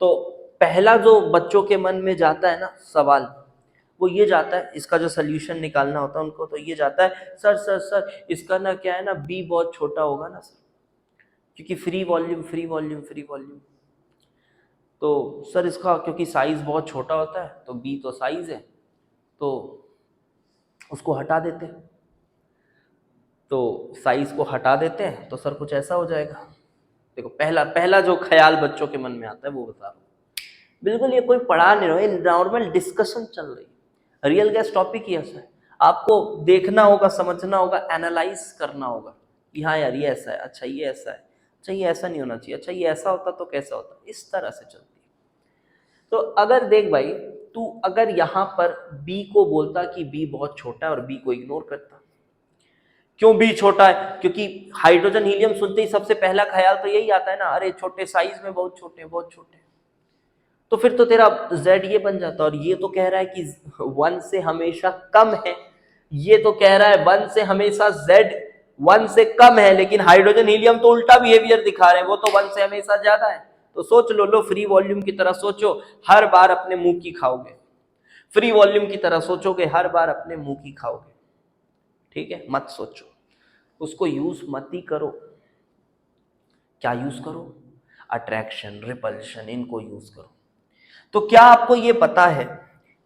तो पहला जो बच्चों के मन में जाता है ना सवाल, वो ये जाता है, इसका जो सोल्यूशन निकालना होता है उनको, तो ये जाता है सर इसका ना क्या है ना, बी बहुत छोटा होगा ना सर, क्योंकि फ्री वॉल्यूम। तो सर इसका क्योंकि साइज बहुत छोटा होता है, तो बी तो साइज है, तो उसको हटा देते हैं। तो साइज को हटा देते हैं तो सर कुछ ऐसा हो जाएगा। देखो, पहला जो ख्याल बच्चों के मन में आता है वो बता रहा हूँ। बिल्कुल ये कोई पढ़ा नहीं रहा है, नॉर्मल डिस्कशन चल रही है। रियल गैस टॉपिक ही ऐसा है, आपको देखना होगा, समझना होगा, एनालाइज करना होगा कि हाँ यार ये ऐसा है, अच्छा ये ऐसा है, अच्छा ये ऐसा नहीं होना चाहिए, अच्छा ये ऐसा होता तो कैसा होता, इस तरह से चलती है। तो अगर देख भाई, तू अगर यहाँ पर बी को बोलता कि बी बहुत छोटा है और बी को इग्नोर करता। क्यों बी छोटा है? क्योंकि हाइड्रोजन हीलियम सुनते ही सबसे पहला ख्याल तो यही आता है ना, अरे छोटे साइज में बहुत छोटे। तो फिर तो तेरा Z ये बन जाता, और ये तो कह रहा है कि 1 से हमेशा कम है, ये तो कह रहा है 1 से हमेशा Z 1 से कम है, लेकिन हाइड्रोजन हीलियम तो उल्टा बिहेवियर दिखा रहे हैं, वो तो 1 से हमेशा ज्यादा है। तो सोच लो फ्री वॉल्यूम की तरह सोचो, हर बार अपने मुंह की खाओगे। फ्री वॉल्यूम की तरह सोचोगे, हर बार अपने मुंह की खाओगे। ठीक है, मत सोचो, उसको यूज मत ही करो। क्या यूज करो? अट्रैक्शन, रिपल्शन, इनको यूज करो। तो क्या आपको ये पता है,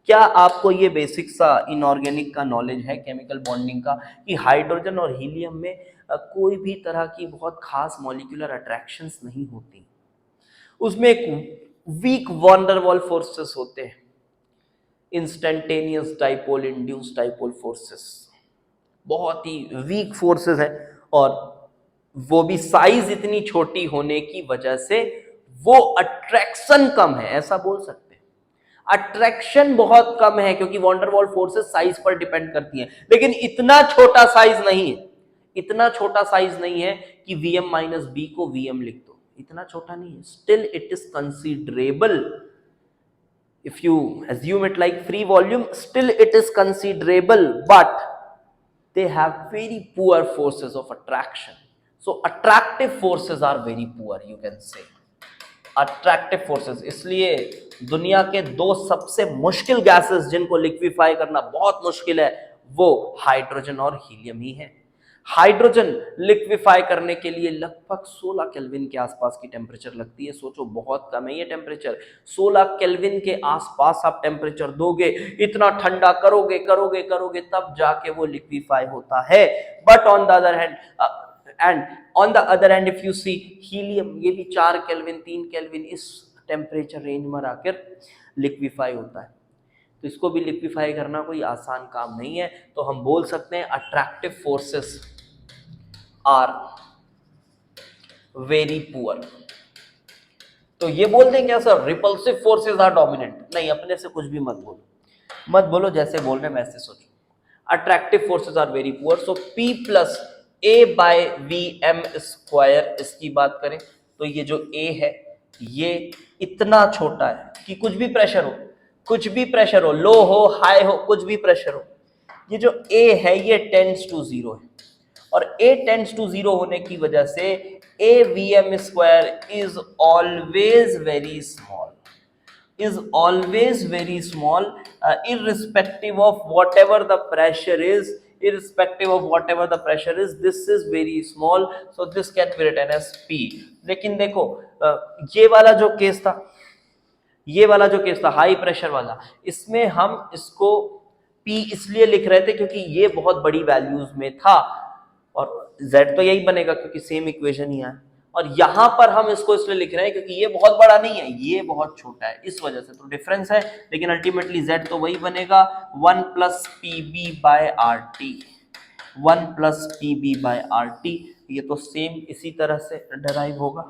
क्या आपको ये बेसिक सा इनऑर्गेनिक का नॉलेज है, केमिकल बॉन्डिंग का, कि हाइड्रोजन और हीलियम में कोई भी तरह की बहुत खास मॉलिक्यूलर अट्रैक्शंस नहीं होती। उसमें एक weak van der Waals forces होते हैं, instantaneous dipole induced dipole forces, बहुत ही वीक फोर्सेस हैं, और वो भी साइज इतनी छोटी होने की वजह से वो अट्रैक्शन कम है, ऐसा बोल सकते हैं। अट्रैक्शन बहुत कम है क्योंकि van der Waals forces size पर डिपेंड करती हैं, लेकिन इतना छोटा साइज नहीं है कि Vm माइनस बी को Vm लिख दो, इतना छोटा नहीं है। Still it is considerable. If you assume it like free volume, still it is considerable, but they have very poor forces of attraction. So attractive forces are very poor, you can say. Attractive forces, इसलिए दुनिया के 2 सबसे मुश्किल gases जिनको liquefy करना बहुत मुश्किल है, वो हाइड्रोजन और हीलियम ही है। हाइड्रोजन लिक्विफाई करने के लिए लगभग 16 केल्विन के आसपास की टेम्परेचर लगती है। सोचो, बहुत कम है ये टेम्परेचर। 16 केल्विन के आसपास आप टेम्परेचर दोगे, इतना ठंडा करोगे तब जाके वो लिक्विफाई होता है। But on the other hand if you see helium, ये भी 4 केल्विन 3 केल्विन इस टेम्परेचर रेंज में आकर लिक्विफाई होता है। तो इसको भी लिक्विफाई करना कोई आसान काम नहीं है। तो हम बोल सकते हैं attractive forces are very poor. तो ये बोल दें क्या sir repulsive forces are dominant? नहीं, अपने से कुछ भी मत बोलो, मत बोलो, जैसे बोल रहे हैं वैसे सोचो। Attractive forces are very poor, so P plus A by VM square, इसकी बात करें तो ये जो A है ये इतना छोटा है कि कुछ भी प्रेशर हो, कुछ भी प्रेशर हो, लो हो हाई हो, कुछ भी प्रेशर हो, ये जो A है ये टेंड्स टू जीरो है, और A टेंड्स टू जीरो होने की वजह से AVM square is always very small, is always very small, irrespective of whatever the pressure is, irrespective of whatever the pressure is, this is very small, so this can be written as P। लेकिन देखो ये वाला जो case था, ये वाला जो case था हाई प्रेशर वाला, इसमें हम इसको P इसलिए लिख रहे थे क्योंकि ये बहुत बड़ी वैल्यूज में था, और Z तो यही बनेगा क्योंकि सेम इक्वेशन ही है, और यहां पर हम इसको इसलिए लिख रहे हैं क्योंकि ये बहुत बड़ा नहीं है, ये बहुत छोटा है, इस वजह से तो डिफरेंस है, लेकिन अल्टीमेटली Z तो वही बनेगा 1 plus PB by RT, 1 plus PB by RT। ये तो सेम इसी तरह से डराइव होगा,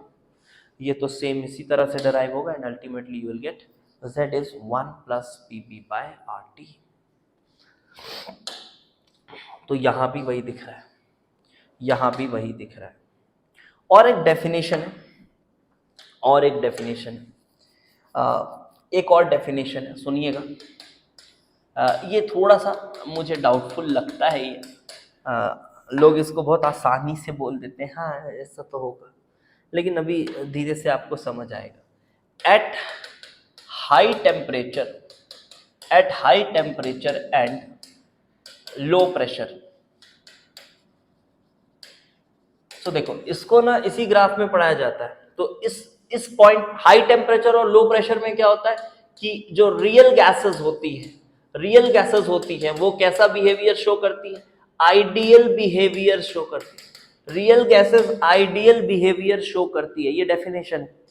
ये तो सेम इसी तरह से डराइव होगा, and ultimately you will get Z is 1 plus PB by RT। तो यहां भी वही दिख रहा है, यहां भी वही दिख रहा है। और एक डेफिनेशन है, और एक डेफिनेशन है, एक और डेफिनेशन है, सुनिएगा। ये थोड़ा सा मुझे डाउटफुल लगता है, ये लोग इसको बहुत आसानी से बोल देते हैं, हाँ ऐसा तो होगा, लेकिन अभी धीरे से आपको समझ आएगा। At high temperature, at high temperature and low pressure, तो देखो इसको ना इसी ग्राफ में पढ़ाया जाता है, तो इस पॉइंट हाई टेम्परेचर और लो प्रेशर में क्या होता है कि जो रियल गैसेस होती है, रियल गैसेस होती है वो कैसा बिहेवियर शो करती है, आइडियल बिहेवियर शो करती है, real gases ideal behaviour show करती है, ये डेफिनेशन है।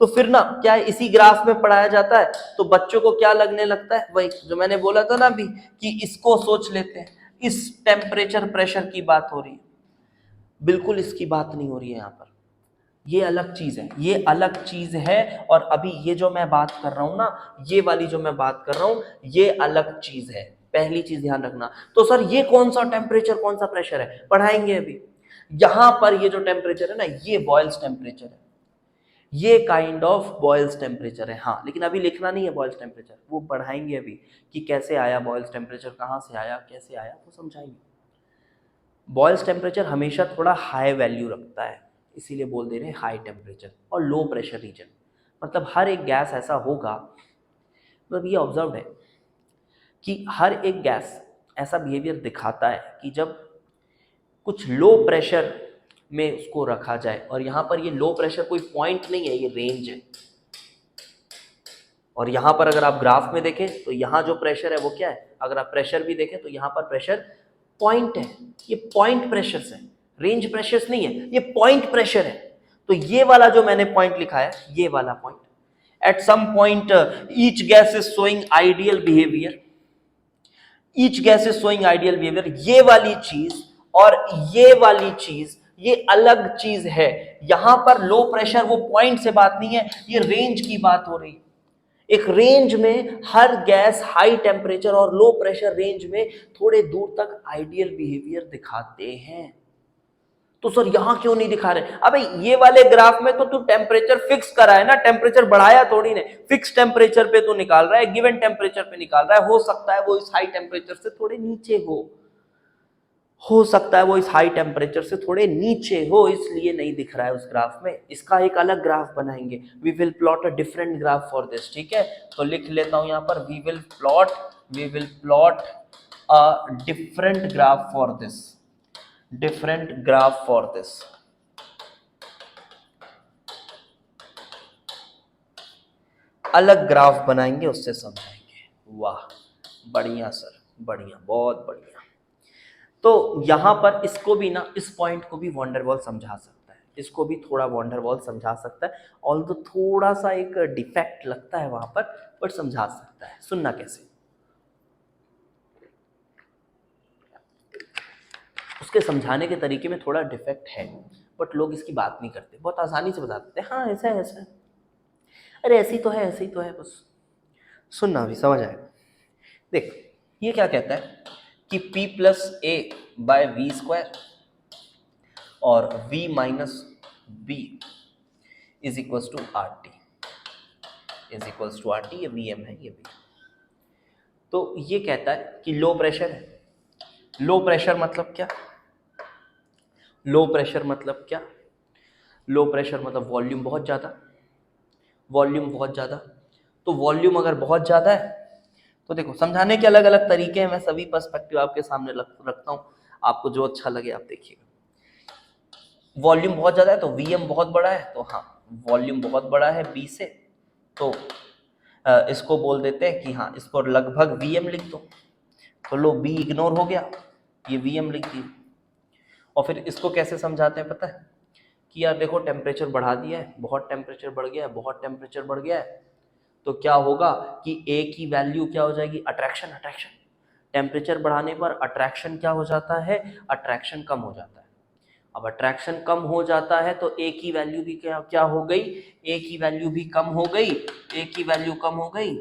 तो फिर ना क्या इसी ग्राफ में पढ़ाया जाता है, तो बच्चों को क्या लगने लगता है, वही जो मैंने बोला था ना अभी कि इसको सोच लेते हैं, इस टेम्परेचर प्रेशर की बात हो रही है, बिल्कुल इसकी बात नहीं हो रही है यहाँ पर, ये अलग चीज है, ये अलग चीज है, और अभी ये जो मैं बात कर रहा हूं ना, ये वाली जो मैं बात कर रहा हूं, ये अलग चीज है, पहली चीज ध्यान रखना। तो सर ये कौन सा टेम्परेचर कौन सा प्रेशर है, पढ़ाएंगे अभी। यहां पर ये जो टेम्परेचर है ना, ये बॉयल्स टेम्परेचर है, ये काइंड ऑफ बॉयल्स टेम्परेचर है, हाँ, लेकिन अभी लिखना नहीं है बॉयल्स टेम्परेचर, वो पढ़ाएंगे अभी कि कैसे आया बॉयल्स टेम्परेचर, कहाँ से आया, कैसे आया, वो समझाएंगे। बॉयल्स टेम्परेचर हमेशा थोड़ा हाई वैल्यू रखता है, इसीलिए बोल दे रहे हैं हाई टेम्परेचर और लो प्रेशर रीजन, मतलब हर एक गैस ऐसा होगा, मतलब ये ऑब्जर्व है कि हर एक गैस ऐसा बिहेवियर दिखाता है कि जब कुछ लो प्रेशर में उसको रखा जाए, और यहाँ पर ये लो प्रेशर कोई पॉइंट नहीं है, ये रेंज है, और यहाँ पर अगर आप ग्राफ में देखें तो यहाँ जो प्रेशर है वो क्या है, अगर आप प्रेशर भी देखें तो यहाँ पर प्रेशर पॉइंट है, ये पॉइंट प्रेशर है, रेंज प्रेशर नहीं है, ये पॉइंट प्रेशर है। तो ये वाला जो मैंने पॉइंट लिखा है, ये वाला point, at some point each gas is showing ideal behaviour, each gas is showing ideal behaviour, ये वाली चीज और ये वाली चीज ये अलग चीज है। यहां पर लो प्रेशर वो पॉइंट से बात नहीं है, ये रेंज की बात हो रही है। एक रेंज में हर गैस हाई टेम्परेचर और लो प्रेशर रेंज में थोड़े दूर तक आइडियल बिहेवियर दिखाते हैं। तो सर यहां क्यों नहीं दिखा रहे, अबे ये वाले ग्राफ में तो तू टेम्परेचर फिक्स करा है ना, टेम्परेचर बढ़ाया थोड़ी ने, फिक्स टेम्परेचर पे तो निकाल रहा है, गिवन टेम्परेचर पे निकाल रहा है, हो सकता है वो इस हाई टेम्परेचर से थोड़े नीचे हो सकता है वो इस हाई टेम्परेचर से थोड़े नीचे हो, इसलिए नहीं दिख रहा है उस ग्राफ में। इसका एक अलग ग्राफ बनाएंगे, we will plot a different graph for this, ठीक है। तो लिख लेता हूं यहां पर, we will plot a different graph for this, different graph for this. अलग ग्राफ बनाएंगे, उससे समझाएंगे। वाह बढ़िया सर, बढ़िया, बहुत बढ़िया। तो यहां पर इसको भी ना, इस पॉइंट को भी वंडरवॉल समझा सकता है, इसको भी थोड़ा वंडरवॉल समझा सकता है, ऑल्दो थोड़ा सा एक डिफेक्ट लगता है वहां पर, बट समझा सकता है। सुनना कैसे, उसके समझाने के तरीके में थोड़ा डिफेक्ट है, बट लोग इसकी बात नहीं करते, बहुत आसानी से बता देते हैं, हाँ ऐसा है ऐसा है, अरे ऐसी तो है ऐसी तो है, बस सुनना अभी समझ आएगा। देख ये क्या कहता है कि p plus A by V square और v minus B is equals to R T, is equals to R T, ये वी एम है ये v। तो ये कहता है कि लो प्रेशर है, लो प्रेशर मतलब क्या, लो प्रेशर मतलब क्या, लो प्रेशर मतलब वॉल्यूम बहुत ज़्यादा, वॉल्यूम बहुत ज़्यादा। तो वॉल्यूम अगर बहुत ज़्यादा है तो देखो समझाने के अलग अलग तरीके हैं, मैं सभी पर्सपेक्टिव आपके सामने रखता हूँ, आपको जो अच्छा लगे आप देखिएगा। वॉल्यूम बहुत ज़्यादा है तो वीएम बहुत बड़ा है, तो हाँ वॉल्यूम बहुत बड़ा है बी से, तो इसको बोल देते हैं कि हाँ इसको लगभग वीएम लिख दो, तो लो बी इग्नोर हो गया, ये वीएम लिख दिए। और फिर इसको कैसे समझाते हैं पता है कि यार देखो टेम्परेचर बढ़ा दिया है, बहुत टेम्परेचर बढ़ गया है, बहुत टेम्परेचर बढ़ गया है, तो क्या होगा कि ए की वैल्यू क्या हो जाएगी, अट्रैक्शन, अट्रैक्शन। टेम्परेचर बढ़ाने पर अट्रैक्शन क्या हो जाता है, अट्रैक्शन कम हो जाता है। अब अट्रैक्शन कम हो जाता है तो ए की वैल्यू भी क्या हो गई, ए की वैल्यू भी कम हो गई, ए की वैल्यू कम हो गई,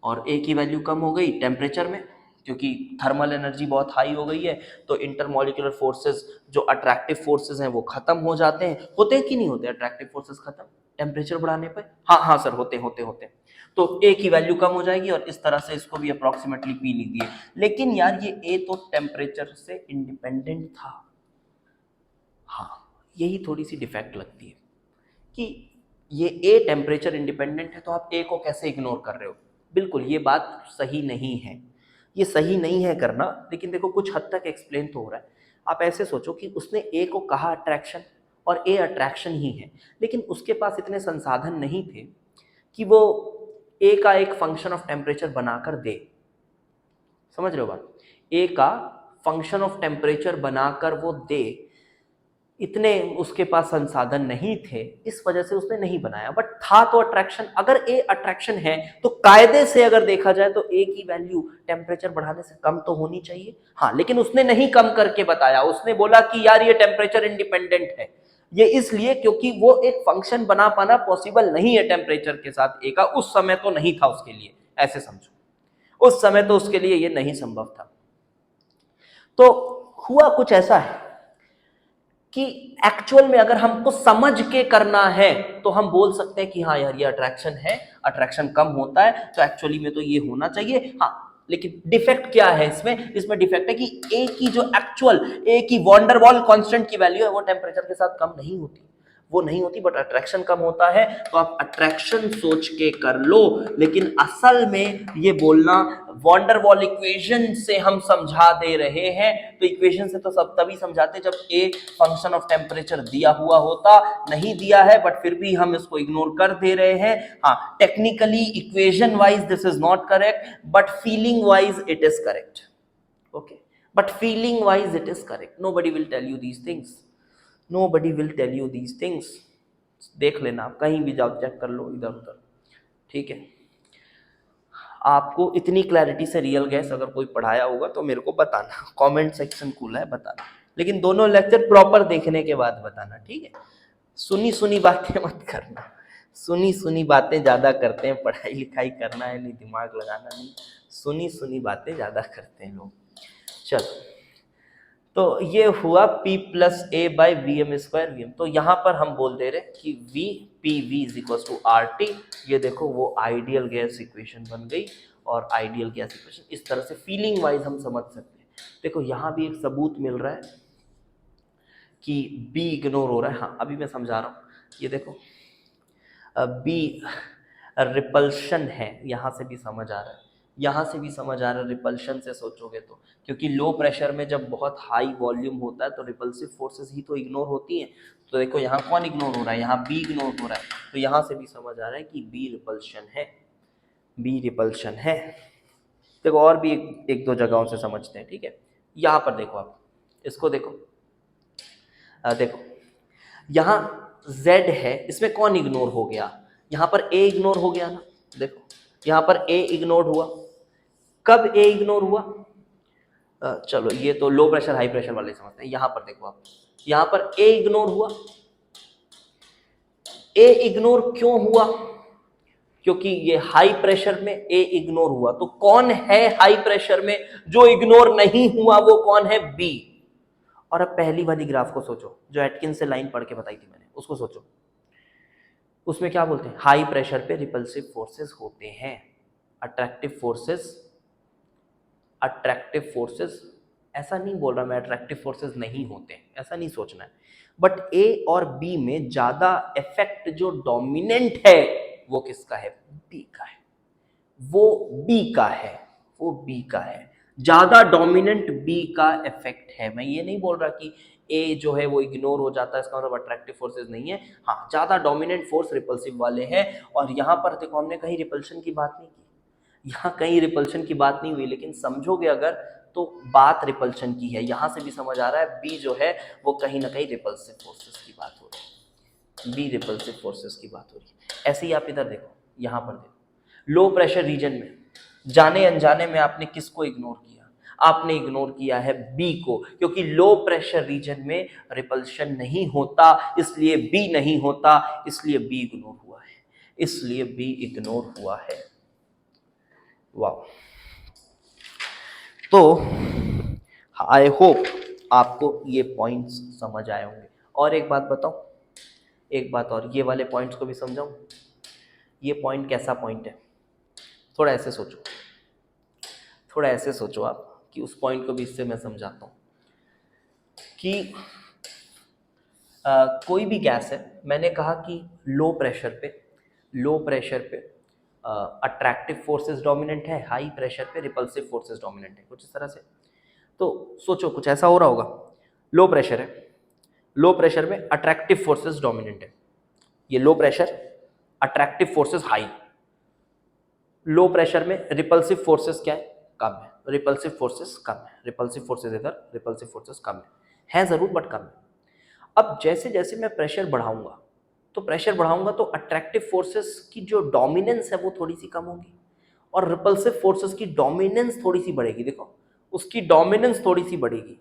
और ए की वैल्यू कम हो गई टेम्परेचर में, क्योंकि थर्मल एनर्जी बहुत हाई हो गई है, तो इंटरमॉलिक्यूलर फोर्सेस जो अट्रैक्टिव फोर्सेस हैं वो खत्म हो जाते हैं। होते हैं कि नहीं होते अट्रैक्टिव फोर्सेस खत्म टेम्परेचर बढ़ाने पर, हाँ हाँ सर होते होते होते। तो ए की वैल्यू कम हो जाएगी और इस तरह से इसको भी अप्रोक्सीमेटली पी लीजिए। लेकिन यार ये ए तो टेम्परेचर से इंडिपेंडेंट था, हाँ यही थोड़ी सी डिफेक्ट लगती है कि ये ए टेम्परेचर इंडिपेंडेंट है तो आप ए को कैसे इग्नोर कर रहे हो। बिल्कुल ये बात सही नहीं है, ये सही नहीं है करना, लेकिन देखो कुछ हद तक एक्सप्लेन तो हो रहा है। आप ऐसे सोचो कि उसने ए को कहा अट्रैक्शन और ए अट्रैक्शन ही है, लेकिन उसके पास इतने संसाधन नहीं थे कि वो ए का एक फंक्शन ऑफ टेम्परेचर बनाकर दे। समझ रहे हो बात, ए का फंक्शन ऑफ टेम्परेचर बनाकर वो दे, इतने उसके पास संसाधन नहीं थे, इस वजह से उसने नहीं बनाया। बट था तो अट्रैक्शन, अगर ए अट्रैक्शन है तो कायदे से अगर देखा जाए तो ए की वैल्यू टेम्परेचर बढ़ाने से कम तो होनी चाहिए। हाँ लेकिन उसने नहीं कम करके बताया, उसने बोला कि यार ये टेम्परेचर इंडिपेंडेंट है। ये इसलिए क्योंकि वो एक फंक्शन बना पाना पॉसिबल नहीं है टेम्परेचर के साथ ए का, उस समय तो नहीं था उसके लिए, ऐसे समझो उस समय तो उसके लिए ये नहीं संभव था। तो हुआ कुछ ऐसा है कि एक्चुअल में अगर हमको समझ के करना है तो हम बोल सकते हैं कि हाँ यार ये अट्रैक्शन है, अट्रैक्शन कम होता है तो एक्चुअली में तो ये होना चाहिए। हाँ लेकिन डिफेक्ट क्या है इसमें, इसमें डिफेक्ट है कि ए की जो एक्चुअल ए की वॉन्डरवॉल कांस्टेंट की वैल्यू है वो टेम्परेचर के साथ कम नहीं होती, वो नहीं होती, बट अट्रैक्शन कम होता है। तो आप अट्रैक्शन सोच के कर लो, लेकिन असल में ये बोलना वॉन्डरवॉल इक्वेशन से हम समझा दे रहे हैं। तो इक्वेशन से तो सब तभी समझाते जब ए फंक्शन ऑफ टेम्परेचर दिया हुआ होता, नहीं दिया है बट फिर भी हम इसको इग्नोर कर दे रहे हैं। हाँ technically equation wise this is not correct, but feeling wise it is correct. Okay, but feeling wise it is correct. Nobody will tell you these things, nobody will tell you these things। देख लेना आप कहीं भी जाओ, check कर लो इधर उधर, ठीक है। आपको इतनी क्लैरिटी से रियल गैस अगर कोई पढ़ाया होगा तो मेरे को बताना, कमेंट सेक्शन खुला है बताना, लेकिन दोनों लेक्चर प्रॉपर देखने के बाद बताना, ठीक है। सुनी सुनी बातें मत करना, सुनी सुनी बातें ज़्यादा करते हैं, पढ़ाई लिखाई करना है नहीं, दिमाग लगाना नहीं, सुनी सुनी बातें ज़्यादा करते हैं लोग। चलो तो ये हुआ P plus A by V M square V M. तो यहाँ पर हम बोल दे रहे कि V P V is equal to R T. ये देखो वो आइडियल गैस इक्वेशन बन गई, और आइडियल गैस इक्वेशन इस तरह से फीलिंग वाइज हम समझ सकते हैं। देखो यहाँ भी एक सबूत मिल रहा है कि B इग्नोर हो रहा है। हाँ अभी मैं समझा रहा हूँ, ये देखो B रिपल्शन है, यहाँ से भी समझ आ रहा है, यहाँ से भी समझ आ रहा है रिपल्शन से सोचोगे तो, क्योंकि लो प्रेशर में जब बहुत हाई वॉल्यूम होता है तो रिपल्सिव फोर्सेस ही तो इग्नोर होती हैं। तो देखो यहाँ कौन इग्नोर हो रहा है, यहाँ बी इग्नोर हो रहा है, तो यहाँ से भी समझ आ रहा है कि बी रिपल्शन है, बी रिपल्शन है। देखो और भी एक दो जगहों से समझते हैं, ठीक है। यहाँ पर देखो आप इसको देखो, देखो यहाँ Z है, इसमें कौन इग्नोर हो गया, यहाँ पर A इग्नोर हो गया ना। देखो यहाँ पर A इग्नोर हुआ, कब A इग्नोर हुआ, चलो ये तो लो प्रेशर हाई प्रेशर वाले समझते हैं। यहां पर देखो आप, यहां पर ए इग्नोर हुआ। ए इग्नोर क्यों हुआ? क्योंकि ये हाई प्रेशर में ए इग्नोर हुआ। तो कौन है हाई प्रेशर में जो इग्नोर नहीं हुआ? वो कौन है? बी। और अब पहली वाली ग्राफ को सोचो, जो एटकिंस से लाइन पढ़ के बताई थी मैंने, उसको सोचो। उसमें क्या बोलते हैं? हाई प्रेशर पे रिपल्सिव फोर्सेस होते हैं, अट्रैक्टिव फोर्सेस। अट्रैक्टिव फोर्सेस, ऐसा नहीं बोल रहा मैं अट्रैक्टिव फोर्सेस नहीं होते, ऐसा नहीं सोचना है। बट ए और बी में ज्यादा इफेक्ट जो डोमिनेंट है वो किसका है? बी का है। वो बी का है, वो बी का है। ज्यादा डोमिनेंट बी का इफेक्ट है। मैं ये नहीं बोल रहा कि ए जो है वो इग्नोर हो जाता है, इसका मतलब अट्रैक्टिव फोर्सेस नहीं है। हाँ, ज्यादा डोमिनेंट फोर्स रिपल्सिव वाले हैं। और यहां पर देखो, हमने कहीं रिपल्शन की बात नहीं की, यहाँ कहीं रिपल्शन की बात नहीं हुई, लेकिन समझोगे अगर तो बात रिपल्शन की है। यहां से भी समझ आ रहा है बी जो है वो कहीं ना कहीं रिपल्सिव फोर्सेस की बात हो रही है। बी रिपल्सिव फोर्सेस की बात हो रही है। ऐसे ही आप इधर देखो, यहां पर देखो, लो प्रेशर रीजन में जाने अनजाने में आपने किसको इग्नोर किया? आपने इग्नोर किया है बी को, क्योंकि लो प्रेशर रीजन में रिपल्शन नहीं होता, इसलिए बी नहीं होता, इसलिए बी इग्नोर हुआ है, इसलिए बी इग्नोर हुआ है। वाह। तो आई होप आपको ये पॉइंट्स समझ आए होंगे। और एक बात बताऊं, एक बात और, ये वाले पॉइंट्स को भी समझाऊं। ये पॉइंट कैसा पॉइंट है? थोड़ा ऐसे सोचो, थोड़ा ऐसे सोचो आप कि उस पॉइंट को भी इससे मैं समझाता हूँ कि कोई भी गैस है, मैंने कहा कि लो प्रेशर पे अट्रैक्टिव फोर्सेस डोमिनेंट है, हाई प्रेशर पे रिपल्सिव फोर्सेस डोमिनेंट है, कुछ इस तरह से। तो सोचो कुछ ऐसा हो रहा होगा। लो प्रेशर है, लो प्रेशर में अट्रैक्टिव फोर्सेस डोमिनेंट है, ये low pressure, attractive forces high. Low pressure में रिपल्सिव फोर्सेस क्या है? कम है। रिपल्सिव फोर्सेस कम है, रिपल्सिव फोर्सेस इधर, रिपल्सिव फोर्सेस कम है जरूर बट कम है। अब जैसे जैसे मैं प्रेशर बढ़ाऊंगा, तो प्रेशर बढ़ाऊंगा तो अट्रैक्टिव फोर्सेस की जो डोमिनेंस है वो थोड़ी सी कम होगी, और रिपल्सिव फोर्सेस की डोमिनेंस थोड़ी सी बढ़ेगी। देखो, उसकी डोमिनेंस थोड़ी सी बढ़ेगी,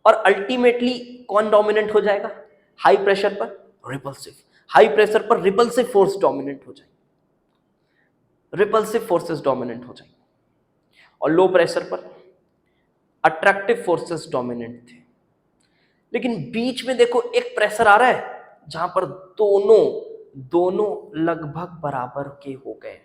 और अल्टीमेटली कौन डोमिनेंट हो जाएगा? हाई प्रेशर पर रिपल्सिव, हाई प्रेशर पर रिपल्सिव फोर्स डोमिनेंट हो जाएगी, रिपल्सिव फोर्सेस डोमिनेंट हो जाएंगे। और लो प्रेशर पर अट्रैक्टिव फोर्सेस डोमिनेंट थे। लेकिन बीच में देखो एक प्रेशर आ रहा है जहां पर दोनों दोनों लगभग बराबर के हो गए,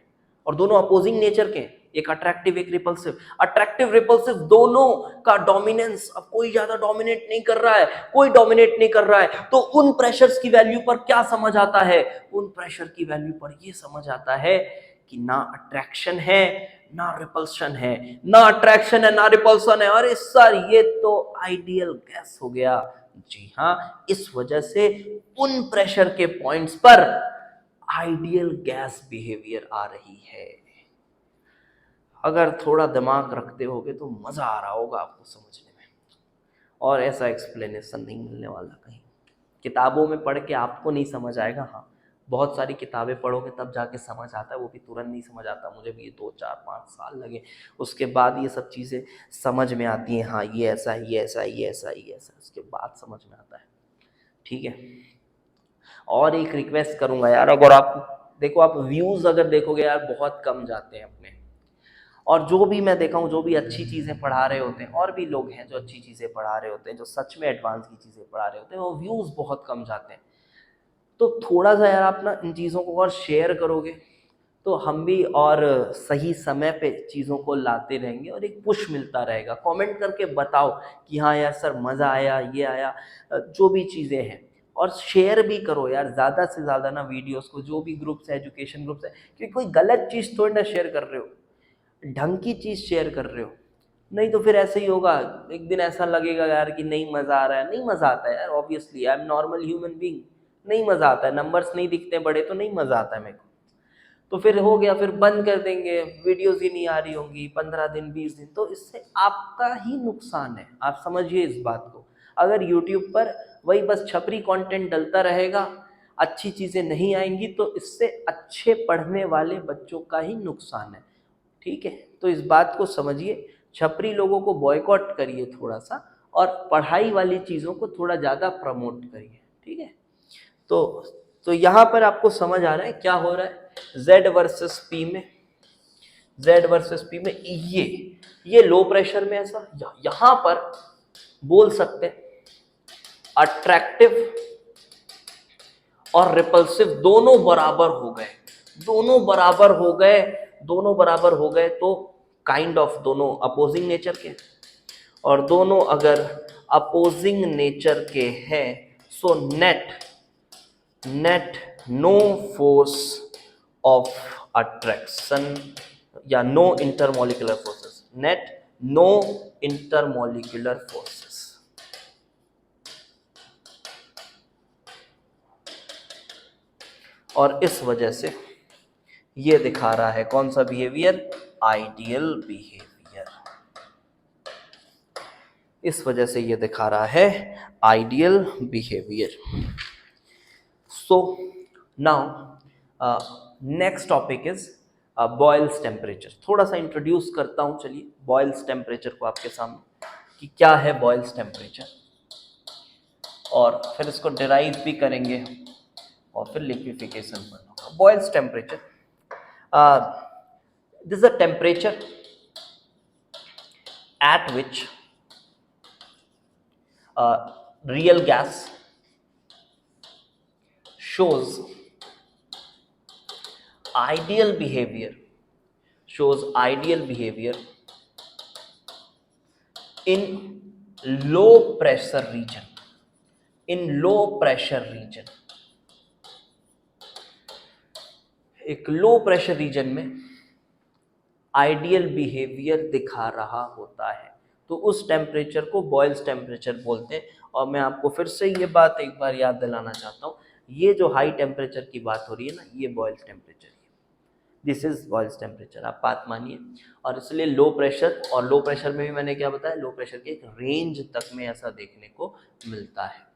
और दोनों अपोजिंग नेचर के, एक अट्रैक्टिव एक रिपल्सिव। अट्रैक्टिव रिपल्सिव दोनों का डोमिनेंस, अब कोई ज्यादा डोमिनेट नहीं कर रहा है, कोई डोमिनेट नहीं कर रहा है। तो उन प्रेशर्स की वैल्यू पर क्या समझ आता है? उन प्रेशर की वैल्यू पर यह समझ आता है कि ना अट्रैक्शन है ना रिपल्शन है, ना अट्रैक्शन है ना रिपल्सन है। अरे सर, ये तो आइडियल गैस हो गया। जी हाँ, इस वजह से उन प्रेशर के पॉइंट्स पर आइडियल गैस बिहेवियर आ रही है। अगर थोड़ा दिमाग रखते होगे तो मजा आ रहा होगा आपको समझने में, और ऐसा एक्सप्लेनेशन नहीं मिलने वाला कहीं। किताबों में पढ़ के आपको नहीं समझ आएगा। हाँ, बहुत सारी किताबें पढ़ोगे तब जाके समझ आता है, वो भी तुरंत नहीं समझ आता। मुझे भी ये 2 4 5 साल लगे, उसके बाद ये सब चीज़ें समझ में आती हैं। हाँ, ये ऐसा है, ये ऐसा है, ये ऐसा है, ये ऐसा है, उसके बाद समझ में आता है। ठीक है। और एक रिक्वेस्ट करूंगा यार, अगर आप देखो, आप व्यूज़ अगर देखोगे यार बहुत कम जाते हैं अपने। और जो भी मैं देखा हूँ, जो भी अच्छी चीज़ें पढ़ा रहे होते हैं, और भी लोग हैं जो अच्छी चीज़ें पढ़ा रहे होते हैं, जो सच में एडवांस की चीज़ें पढ़ा रहे होते हैं, वो व्यूज़ बहुत कम जाते हैं। तो थोड़ा सा यार आप ना इन चीज़ों को और शेयर करोगे तो हम भी और सही समय पे चीज़ों को लाते रहेंगे, और एक पुश मिलता रहेगा। कमेंट करके बताओ कि हाँ यार सर मज़ा आया, ये आया, जो भी चीज़ें हैं। और शेयर भी करो यार ज़्यादा से ज़्यादा ना वीडियोस को, जो भी ग्रुप्स है, एजुकेशन ग्रुप्स है, क्योंकि कोई गलत चीज़ थोड़ी ना शेयर कर रहे हो, ढंग की चीज़ शेयर कर रहे हो। नहीं तो फिर ऐसे ही होगा, एक दिन ऐसा लगेगा यार कि नहीं मज़ा आ रहा है। नहीं मज़ा आता है यार, obviously I am normal human being, नहीं मज़ा आता है। नंबर्स नहीं दिखते बड़े तो नहीं मज़ा आता है मेरे को। तो फिर हो गया, फिर बंद कर देंगे, वीडियोस ही नहीं आ रही होंगी 15 दिन 20 दिन, तो इससे आपका ही नुकसान है। आप समझिए इस बात को। अगर यूट्यूब पर वही बस छपरी कंटेंट डलता रहेगा, अच्छी चीज़ें नहीं आएंगी, तो इससे अच्छे पढ़ने वाले बच्चों का ही नुकसान है। ठीक है, तो इस बात को समझिए, छपरी लोगों को बॉयकॉट करिए थोड़ा सा, और पढ़ाई वाली चीज़ों को थोड़ा ज़्यादा प्रमोट करिए, ठीक है। तो यहाँ पर आपको समझ आ रहा है क्या हो रहा है। Z वर्सेस P में, Z वर्सेस P में ये लो प्रेशर में ऐसा, यहाँ पर बोल सकते हैं अट्रैक्टिव और रिपल्सिव दोनों बराबर हो गए, दोनों बराबर हो गए तो काइंड ऑफ दोनों अपोजिंग नेचर के, और दोनों अगर अपोजिंग नेचर के हैं so net no force of attraction या no intermolecular forces, net no intermolecular forces. और इस वजह से ये दिखा रहा है कौन सा बिहेवियर, आइडियल बिहेवियर। इस वजह से ये दिखा रहा है ideal behaviour. So now next topic is boils temperature. थोड़ा सा इंट्रोड्यूस करता हूं, चलिए बॉयल्स टेम्परेचर को आपके सामने कि क्या है बॉयल्स टेम्परेचर, और फिर इसको डिराइव भी करेंगे और फिर लिक्विफिकेशन पढ़ना। Boils temperature, this is a temperature at which real gas shows ideal behavior in low pressure region, एक लो प्रेशर रीजन में आइडियल बिहेवियर दिखा रहा होता है, तो उस टेम्परेचर को बॉयल्स टेम्परेचर बोलते हैं। और मैं आपको फिर से ये बात एक बार याद दिलाना चाहता हूँ, ये जो हाई टेम्परेचर की बात हो रही है ना, ये बॉयल्स टेम्परेचर है, दिस इज बॉयल्स टेम्परेचर, आप बात मानिए। और इसलिए लो प्रेशर, और लो प्रेशर में भी मैंने क्या बताया, लो प्रेशर के एक रेंज तक में ऐसा देखने को मिलता है।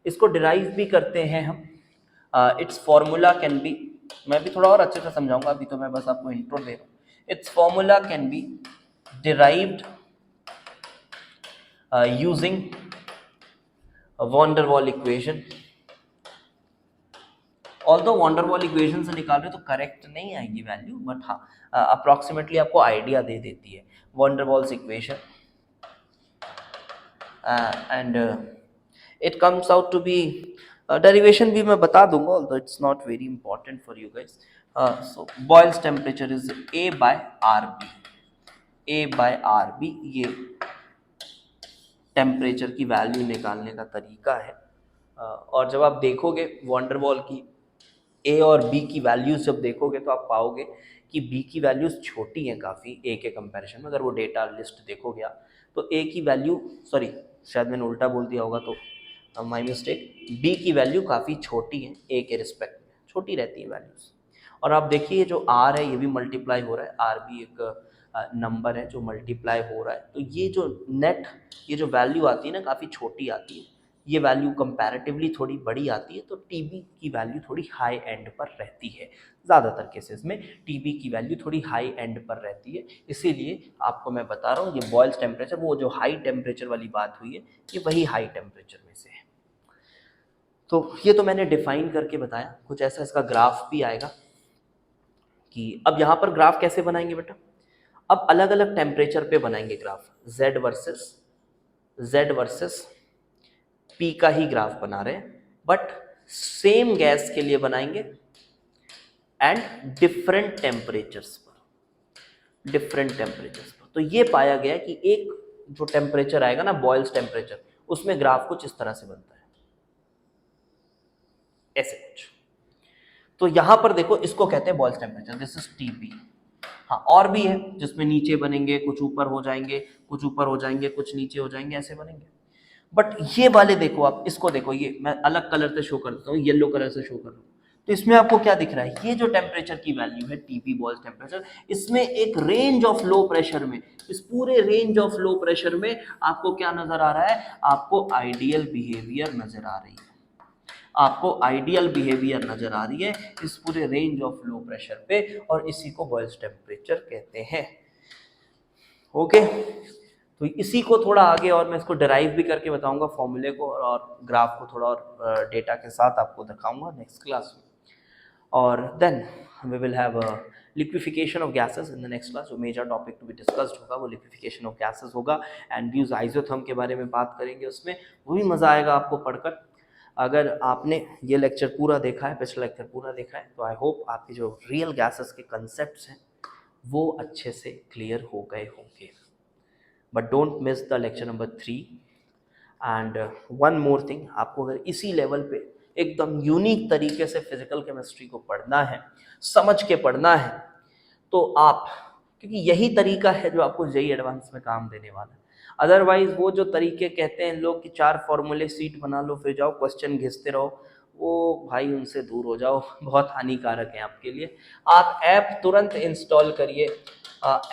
इसको डिराइव भी करते हैं हम, इट्स फॉर्मूला कैन बी, मैं भी थोड़ा और अच्छे से समझाऊंगा, अभी तो मैं बस आपको इंट्रो दे रहा हूँ। Its formula can be derived using a van der Waal equation. Although van der Waal equation से निकाल रहे तो करेक्ट नहीं आएगी वैल्यू, बट हाँ अप्रॉक्सीमेटली आपको आइडिया दे देती है van der Waals equation, and it comes out to be derivation भी मैं बता दूंगा, although it's not very important for you guys. So Boyle's temperature is A by RB. ये टेम्परेचर की वैल्यू निकालने का तरीका है। और जब आप देखोगे van der Waal की A और B की वैल्यूज जब देखोगे तो आप पाओगे कि B की वैल्यूज छोटी हैं काफ़ी A के कंपैरिजन में। अगर वो डेटा लिस्ट देखोगे आप तो A की वैल्यू, सॉरी शायद मैंने उल्टा बोल दिया होगा तो माय मिस्टेक, B की वैल्यू काफ़ी छोटी है A के रिस्पेक्ट में, छोटी रहती है वैल्यूज। और आप देखिए जो R है ये भी मल्टीप्लाई हो रहा है, R भी एक नंबर है जो मल्टीप्लाई हो रहा है, तो ये जो नेट ये जो वैल्यू आती है ना काफ़ी छोटी आती है, ये वैल्यू कंपैरेटिवली थोड़ी बड़ी आती है, तो टीबी की वैल्यू थोड़ी हाई एंड पर रहती है। ज़्यादातर केसेस में टीबी की वैल्यू थोड़ी हाई एंड पर रहती है, इसीलिए आपको मैं बता रहा हूँ ये बॉयल्स टेम्परेचर, वो जो हाई टेम्परेचर वाली बात हुई है ये वही हाई टेम्परेचर में से है। तो ये तो मैंने डिफाइन करके बताया, कुछ ऐसा इसका ग्राफ भी आएगा कि अब यहाँ पर ग्राफ कैसे बनाएंगे बेटा, अब अलग अलग टेम्परेचर पे बनाएंगे ग्राफ, Z वर्सेस P का ही ग्राफ बना रहे हैं, बट सेम गैस के लिए बनाएंगे एंड डिफरेंट टेम्परेचर्स पर। तो ये पाया गया कि एक जो टेम्परेचर आएगा ना बॉयल्स टेम्परेचर, उसमें ग्राफ कुछ इस तरह से बनता है, ऐसे कुछ। तो यहां पर देखो इसको कहते हैं boils temperature, this is TB. हाँ और भी है जिसमें नीचे बनेंगे, कुछ ऊपर हो जाएंगे, कुछ नीचे हो जाएंगे, ऐसे बनेंगे। बट ये वाले देखो आप, इसको देखो, ये मैं अलग कलर से शो कर देता हूँ, येलो कलर से शो कर रहा हूँ, तो इसमें आपको क्या दिख रहा है, ये जो टेम्परेचर की वैल्यू है टीबी बॉयल्स टेम्परेचर, इसमें एक रेंज ऑफ लो प्रेशर में, इस पूरे रेंज ऑफ लो प्रेशर में आपको क्या नजर आ रहा है, आपको आइडियल बिहेवियर नजर आ रही है, इस पूरे रेंज ऑफ लो प्रेशर पे, और इसी को बॉयल्स टेम्परेचर कहते हैं। ओके, तो इसी को थोड़ा आगे और मैं इसको डिराइव भी करके बताऊंगा फॉर्मूले को, और ग्राफ को थोड़ा और डेटा के साथ आपको दिखाऊंगा नेक्स्ट क्लास में। और then we will have liquefaction of gases in the next class. जो major topic to be discussed होगा वो लिक्विफिकेशन ऑफ गैसेस होगा, एंड वी यूज आइसोथर्म के बारे में बात करेंगे उसमें, वो भी मज़ा आएगा आपको पढ़कर। अगर आपने ये लेक्चर पूरा देखा है, पिछला लेक्चर पूरा देखा है, तो आई होप आपके जो रियल गैसेस के कंसेप्ट्स हैं वो अच्छे से क्लियर हो गए होंगे। But don't miss the lecture number 3। And one more thing, आपको अगर इसी लेवल पे एकदम यूनिक तरीके से फिजिकल केमिस्ट्री को पढ़ना है, समझ के पढ़ना है, तो आप, क्योंकि यही तरीका है जो आपको जेई एडवांस में काम देने वाला है। अदरवाइज वो जो तरीके कहते हैं लोग कि 4 फॉर्मूले सीट बना लो फिर जाओ क्वेश्चन घिसते रहो, वो भाई उनसे दूर हो जाओ, बहुत हानिकारक है आपके लिए। आप ऐप तुरंत इंस्टॉल करिए,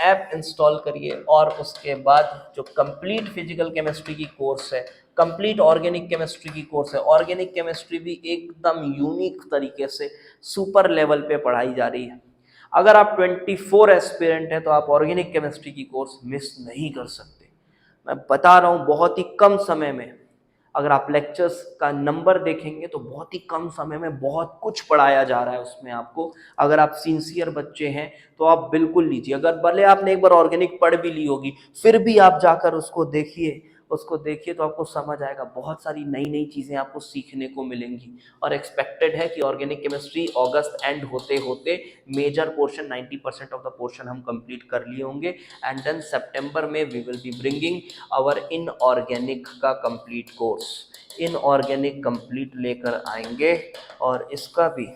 ऐप इंस्टॉल करिए, और उसके बाद जो कंप्लीट फिजिकल केमिस्ट्री की कोर्स है, कंप्लीट ऑर्गेनिक केमिस्ट्री की कोर्स है, ऑर्गेनिक केमिस्ट्री भी एकदम यूनिक तरीके से सुपर लेवल पे पढ़ाई जा रही है। अगर आप 24 एस्पिरेंट हैं तो आप ऑर्गेनिक केमिस्ट्री की कोर्स मिस नहीं कर सकते। मैं बता रहा हूँ, बहुत ही कम समय में, अगर आप लेक्चर्स का नंबर देखेंगे तो बहुत ही कम समय में बहुत कुछ पढ़ाया जा रहा है उसमें आपको। अगर आप सिंसियर बच्चे हैं तो आप बिल्कुल लीजिए। अगर भले आपने एक बार ऑर्गेनिक पढ़ भी ली होगी, फिर भी आप जाकर उसको देखिए तो आपको समझ आएगा, बहुत सारी नई नई चीज़ें आपको सीखने को मिलेंगी। और एक्सपेक्टेड है कि ऑर्गेनिक केमिस्ट्री अगस्त एंड होते होते major portion 90% of the portion हम कंप्लीट कर लिए होंगे, एंड देन सितंबर में we will be bringing our inorganic का कंप्लीट कोर्स। इनऑर्गेनिक कंप्लीट लेकर आएंगे, और इसका भी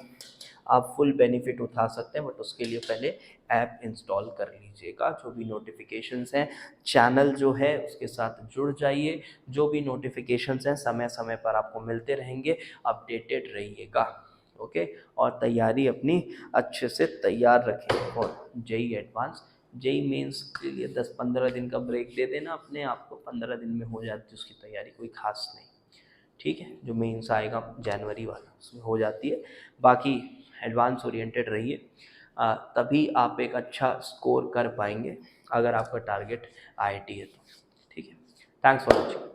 आप फुल बेनिफिट उठा सकते हैं, बट उसके लिए पहले ऐप इंस्टॉल कर लीजिएगा। जो भी नोटिफिकेशंस हैं, चैनल जो है उसके साथ जुड़ जाइए, जो भी नोटिफिकेशंस हैं समय समय पर आपको मिलते रहेंगे, अपडेटेड रहिएगा। ओके, और तैयारी अपनी अच्छे से तैयार रखें। और जेई एडवांस, जेई मेंस के लिए 10-15 दिन का ब्रेक दे देना अपने आप को, 15 दिन में हो जाती है उसकी तैयारी, कोई खास नहीं। ठीक है, जो मेंस आएगा जनवरी वाला उसमें हो जाती है। बाकी एडवांस ओरिएंटेड रहिए, तभी आप एक अच्छा स्कोर कर पाएंगे, अगर आपका टारगेट आईआईटी है तो। ठीक है, थैंक्स फॉर वॉचिंग।